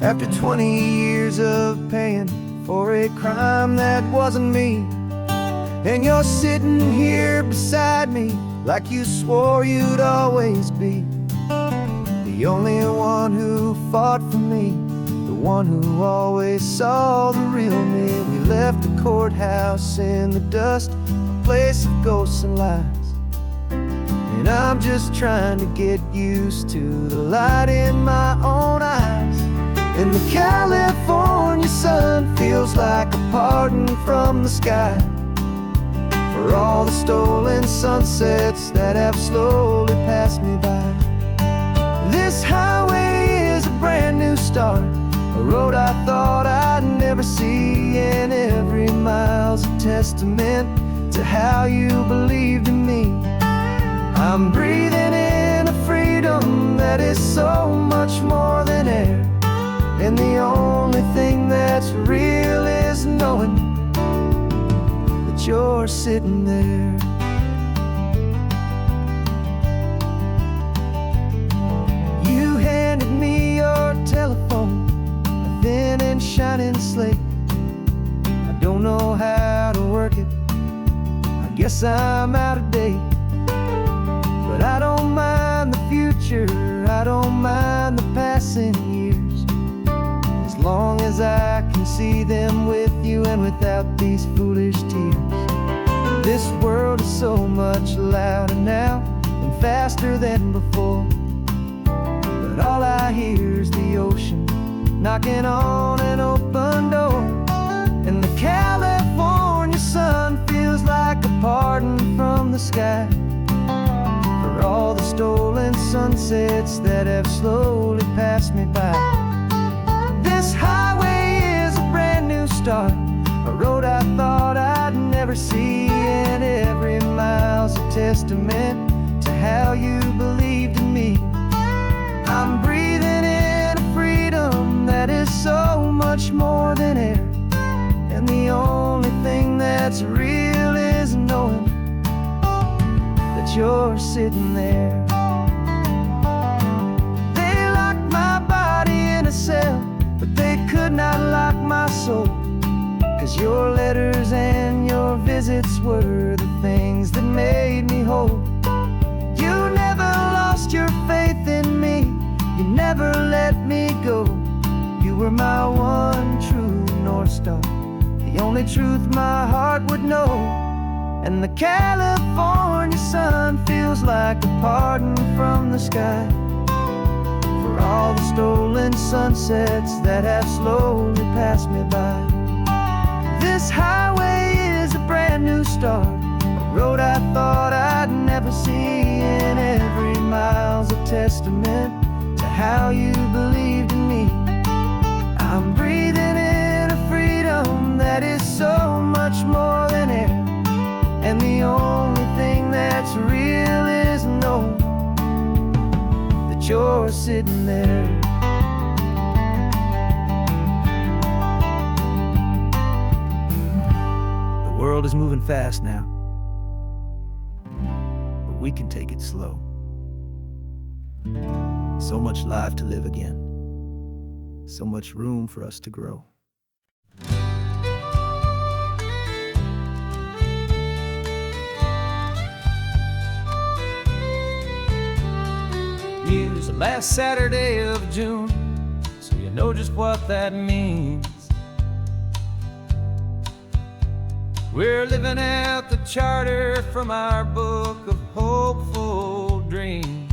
after 20 years of paying for a crime that wasn't me. And you're sitting here beside me like you swore you'd always be, the only one who fought for me, the one who always saw the real me. We left the courthouse in the dust, a place of ghosts and lies. And I'm just trying to get used to the light in my own eyes. And the California sun feels like a pardon from the sky for all the stolen sunsets that have slowly passed me by. This highway is a brand new start, a road I thought I'd never see, and every mile's a testament to how you believed in me. I'm breathing in a freedom that is so much more than air, and the only thing that's real is knowing that you're sitting there. You handed me your telephone, a thin and shining slate. I don't know how to work it, I guess I'm out of date. But I don't mind the future, I don't mind the passing years, as long as I can see them with you and without these foolish tears. This world is so much louder now and faster than before, but all I hear is the ocean knocking on an open door. And the California sun feels like a pardon from the sky for all the stolen sunsets that have slowly passed me by. This highway is a brand new start, a road I thought I'd never see, and every mile's a testament to how you believed in me. I'm breathing in a freedom that is so much more than air, and the only thing that's real is knowing that you're sitting there. They locked my body in a cell, but they could not lock my soul, 'cause your letters and your visits were the things that made me whole. You never lost your faith in me, you never let me go. You were my one true North Star, the only truth my heart would know. And the California sun feels like a pardon from the sky for all the stolen sunsets that have slowly passed me by. This highway is a brand new start, a road I thought I'd never leprosy in every mile's a testament to how you believed in me. I'm breathing in a freedom that is so much more than air, and the only thing that's real is knowing that you're sitting there. The world is moving fast now, but we can take it slow. So much life to live again, so much room for us to grow. Use the last Saturday of June, so you know just what that means. We're living out the charter from our book of hopeful dreams.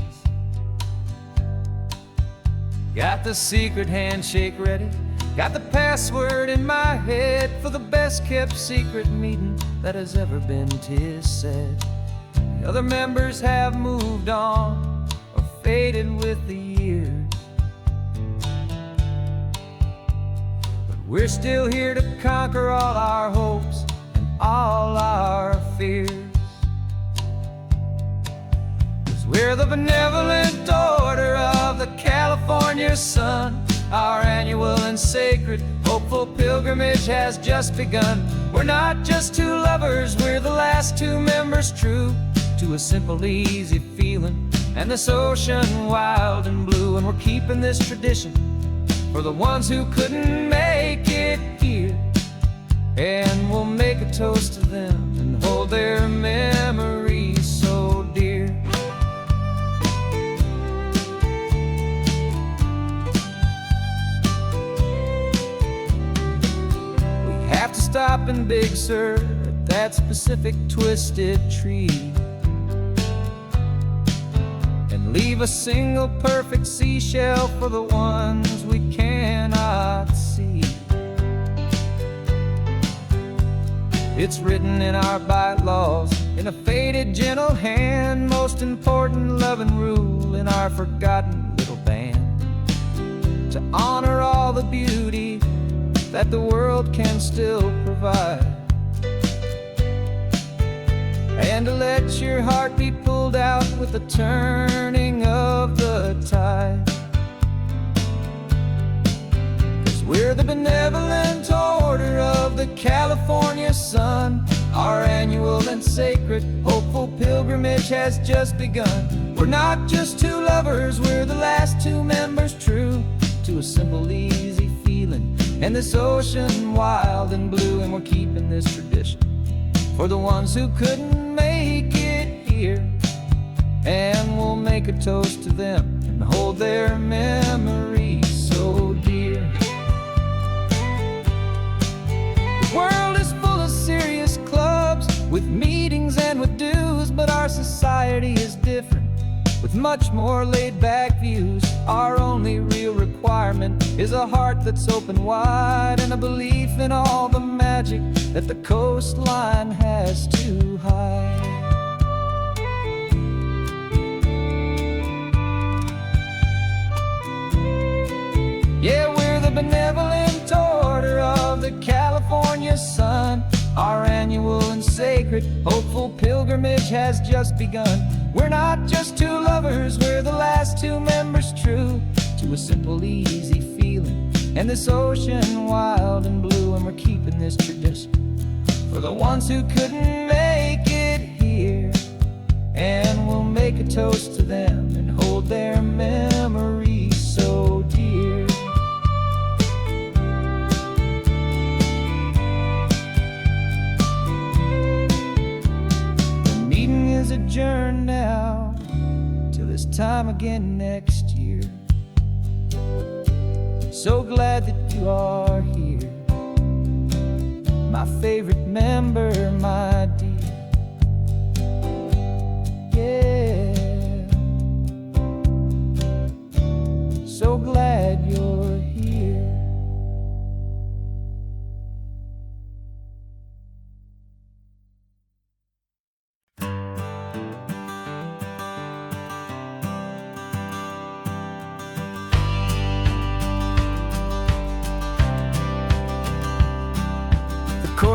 Got the secret handshake ready, got the password in my head for the best kept secret meeting that has ever been, 'tis said. The other members have moved on or faded with the years, but we're still here to conquer all our hopes and all our fears. 'Cause we're the benevolent order of the California sun. Our annual and sacred hopeful pilgrimage has just begun. We're not just two lovers, we're the last two members true to a simple, easy feeling and this ocean wild and blue. And we're keeping this tradition for the ones who couldn't make it here, and we'll make a toast to them and hold their memories so dear. We have to stop in Big Sur at that specific twisted tree and leave a single perfect seashell for the ones we cannot see. It's written in our bylaws in a faded gentle hand, most important loving rule in our forgotten little band, to honor all the beauty that the world can still provide, and to let your heart be pulled out with the turning of the tide. 'Cause we're the benevolent order of the California sun. Our annual and sacred hopeful pilgrimage has just begun. We're not just two lovers, we're the last two members true to a simple, easy feeling and this ocean wild and blue. And we're keeping this tradition for the ones who couldn't make it here, and we'll make a toast to them and hold their memories so dear. The world is full of serious clubs with meetings and with dues, but our society is different with much more laid-back views. Our only real requirement is a heart that's open wide and a belief in all the magic that the coastline has to hide. Yeah, we're the benevolent order of the California sun. Our annual and sacred hopeful pilgrimage has just begun. We're not just two lovers, we're the last two members true to a simple, easy feeling and this ocean wild and blue. And we're keeping this tradition for the ones who couldn't make it here, and we'll make a toast to them and hold their memories so dear. The meeting is adjourned now till this time again next year. So glad that you are here, my favorite member, my dear. Yeah, so glad you're here.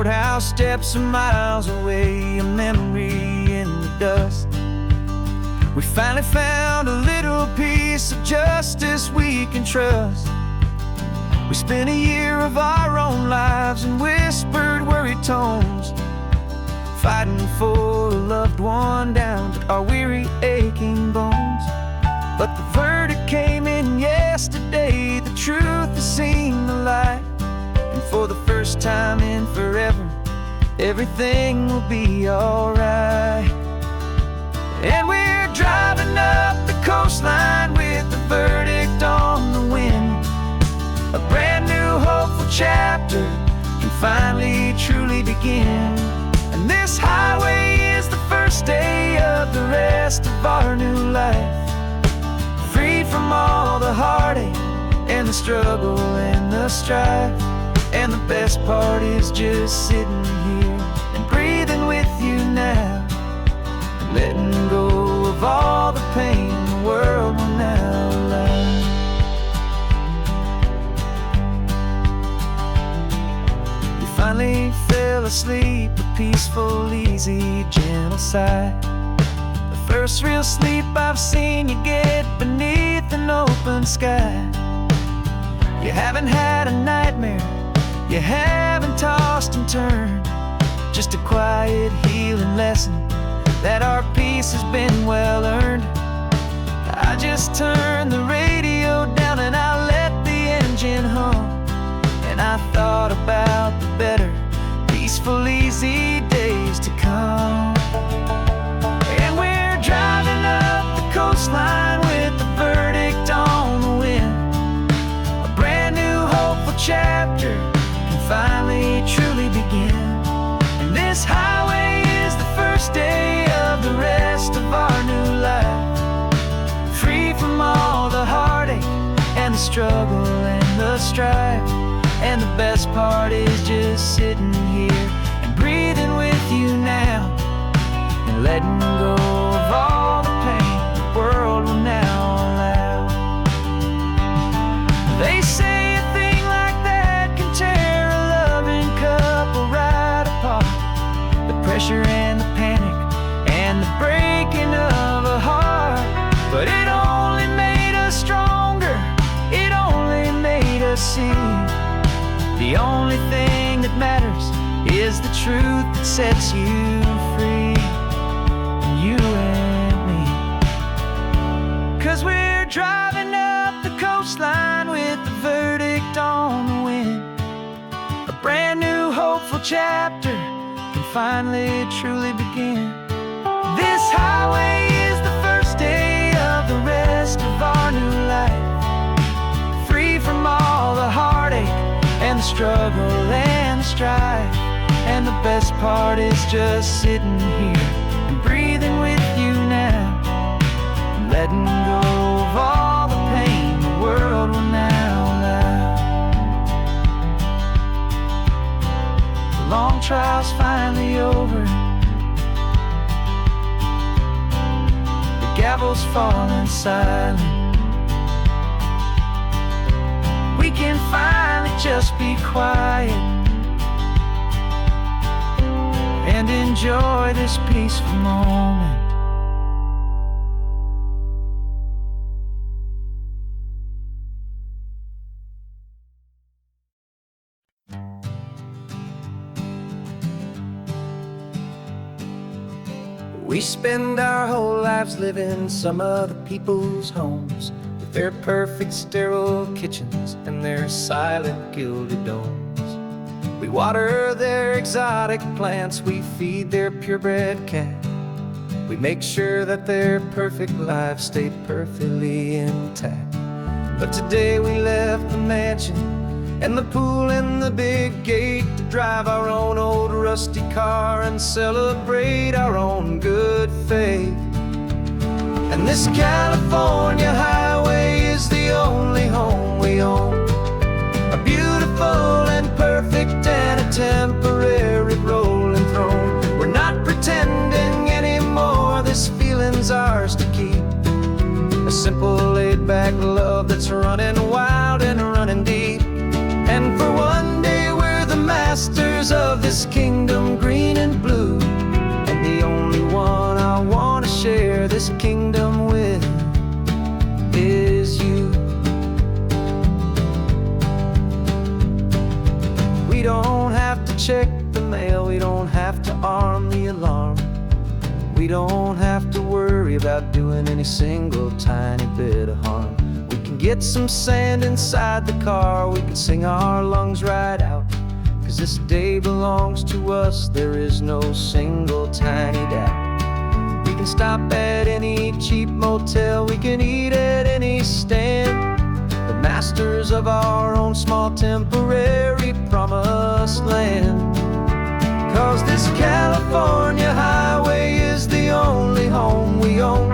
courthouse steps are miles away, a memory in the dust. We finally found a little piece of justice we can trust. We spent a year of our own lives in whispered, worried tones, fighting for a loved one down to our weary, aching bones. But the verdict came in yesterday, the truth has seen the light. And for the first time in forever, everything will be alright. And we're driving up the coastline with the verdict on the wind. A brand new hopeful chapter can finally truly begin. And this highway is the first day of the rest of our new life, freed from all the heartache and the struggle and the strife. And the best part is just sitting here and breathing with you now, letting go of all the pain the world will now allow. You finally fell asleep, a peaceful, easy, gentle sigh. The first real sleep I've seen you get beneath an open sky. You haven't had a nightmare, you haven't tossed and turned, just a quiet healing lesson that our peace has been well earned. I just turned the radio down and I let the engine hum, and I thought about the better, peaceful, easy days to come. And we're driving up the coastline with the verdict on the wind. A brand new hopeful chapter can finally truly begin. And this highway is the first day of the rest of our new life, free from all the heartache and the struggle and the strife. And the best part is just sitting here and breathing with you now, and letting go of all the pain the world will now allow. They say a thing like that can tear a loving couple right apart. The pressure and the panic and the breaking of a heart. But it only made us stronger, it only made us see the only thing that matters is the truth that sets you free, you and me. 'Cause we're driving up the coastline with the verdict on the wind. A brand new hopeful chapter can finally truly begin. This highway is the first day of the rest of our new life, free from all the heartache and the struggle and the strife. And the best part is just sitting here and breathing with you now, and letting go of all the pain the world will now allow. The long trial's finally over, the gavel's falling silent. We can finally just be quiet and enjoy this peaceful moment. We spend our whole lives living some other people's homes, with their perfect sterile kitchens and their silent gilded domes. We water their exotic plants, we feed their purebred cat. We make sure that their perfect lives stay perfectly intact. But today we left the mansion and the pool and the big gate to drive our own old rusty car and celebrate our own good faith. And this California highway is the only home we own, a beautiful and perfect and a temporary rolling throne. We're not pretending anymore, this feeling's ours to keep, a simple laid-back love that's running wild and running deep. And for one day we're the masters of this kingdom. arm the alarm. We don't have to worry about doing any single tiny bit of harm. We can get some sand inside the car, we can sing our lungs right out. 'Cause this day belongs to us, there is no single tiny doubt. We can stop at any cheap motel, we can eat at any stand. The masters of our own small temporary promised land. 'Cause this California highway is the only home we own.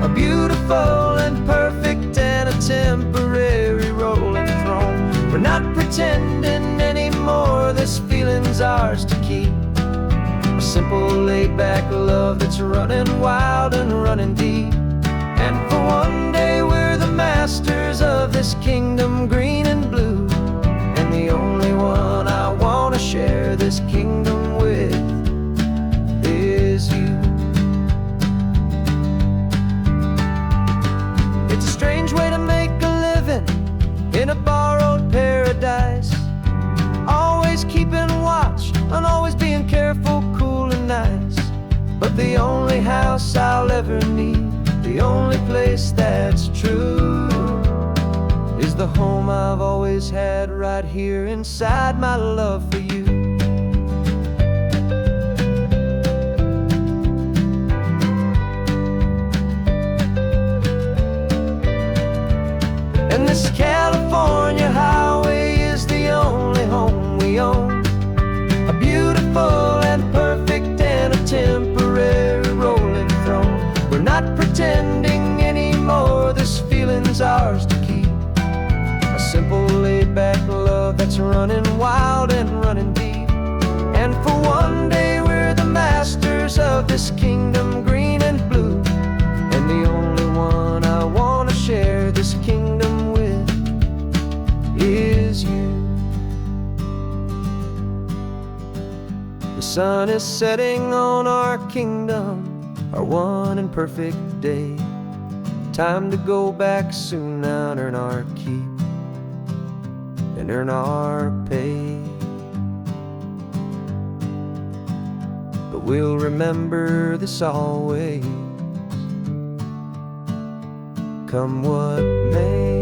A beautiful and perfect and a temporary rolling throne. We're not pretending anymore, this feeling's ours to keep. A simple laid-back love that's running wild and running deep. And for one day we're the masters of this kingdom green and blue. And the only one I wanna share this kingdom with is you. It's a strange way to make a living in a borrowed paradise. Always keeping watch and always being careful, cool and nice. But the only house I'll ever need, the only place that's true, is the home I've always had right here inside my love for you. And this California highway is the only home we own. A beautiful and perfect and a temporary rolling throne. We're not pretending anymore, this feeling's ours to keep. A simple laid-back love that's running wild and running deep. And for one day we're the masters of this kingdom green and blue. And the only one I wanna share this kingdom with is you. The sun is setting on our kingdom, our one and perfect day. Time to go back soon now and earn our keep and earn our pay. But we'll remember this always, come what may.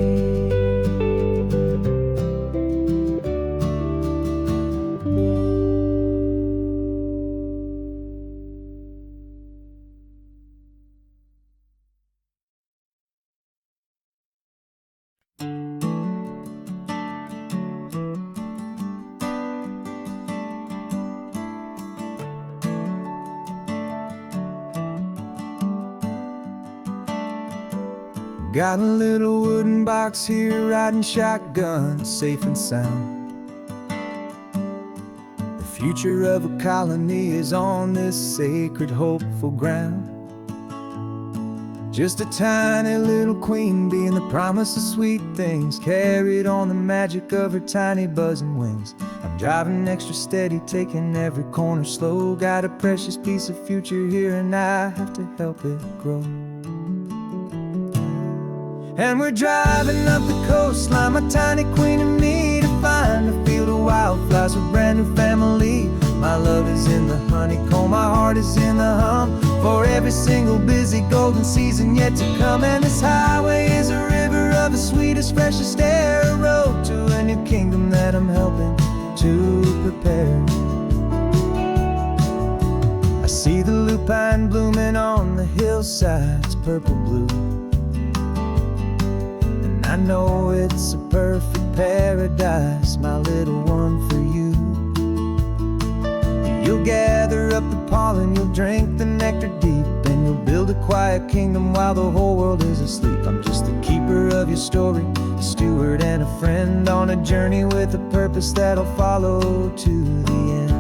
Got a little wooden box here, riding shotgun, safe and sound. The future of a colony is on this sacred, hopeful ground. Just a tiny little queen bee and the promise of sweet things, carried on the magic of her tiny buzzing wings. I'm driving extra steady, taking every corner slow. Got a precious piece of future here and I have to help it grow. And we're driving up the coastline, my tiny queen and me, to find a field of wildflowers with brand new family. My love is in the honeycomb, my heart is in the hum, for every single busy golden season yet to come. And this highway is a river of the sweetest, freshest air, a road to a new kingdom that I'm helping to prepare. I see the lupine blooming on the hillsides, purple blue. I know it's a perfect paradise, my little one, for you. You'll gather up the pollen, you'll drink the nectar deep, and you'll build a quiet kingdom while the whole world is asleep. I'm just the keeper of your story, a steward and a friend, on a journey with a purpose that'll follow to the end.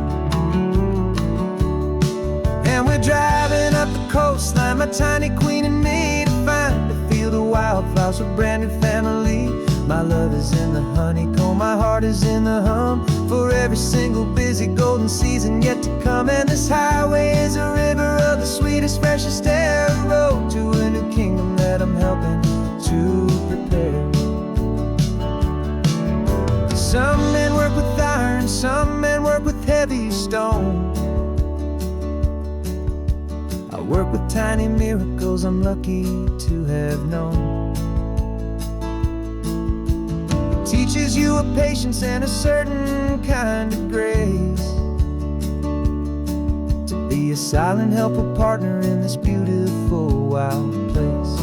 And we're driving up the coastline, my tiny queen and me, to find a field of wildflowers with brand new family. My love is in the honeycomb, my heart is in the hum, for every single busy golden season yet to come. And this highway is a river of the sweetest, freshest air, a road to a new kingdom that I'm helping to prepare. Some men work with iron, some men work with heavy stone. work with tiny miracles I'm lucky to have known. It teaches you a patience and a certain kind of grace, to be a silent helper partner in this beautiful wild place.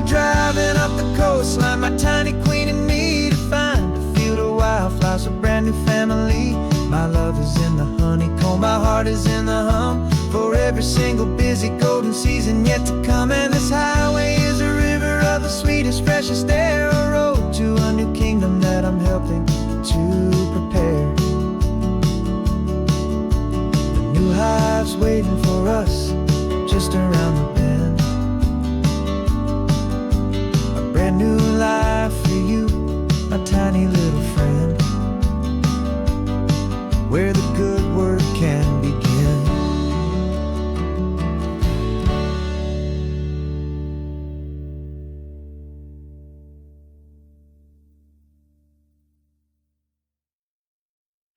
Driving up the coastline, my tiny queen and me, to find a field of wildflowers, a brand new family. My love is in the honeycomb, my heart is in the hum, for every single busy golden season yet to come. And this highway is a river of the sweetest, freshest air, a road to a new kingdom that I'm helping to prepare. The new hive's waiting for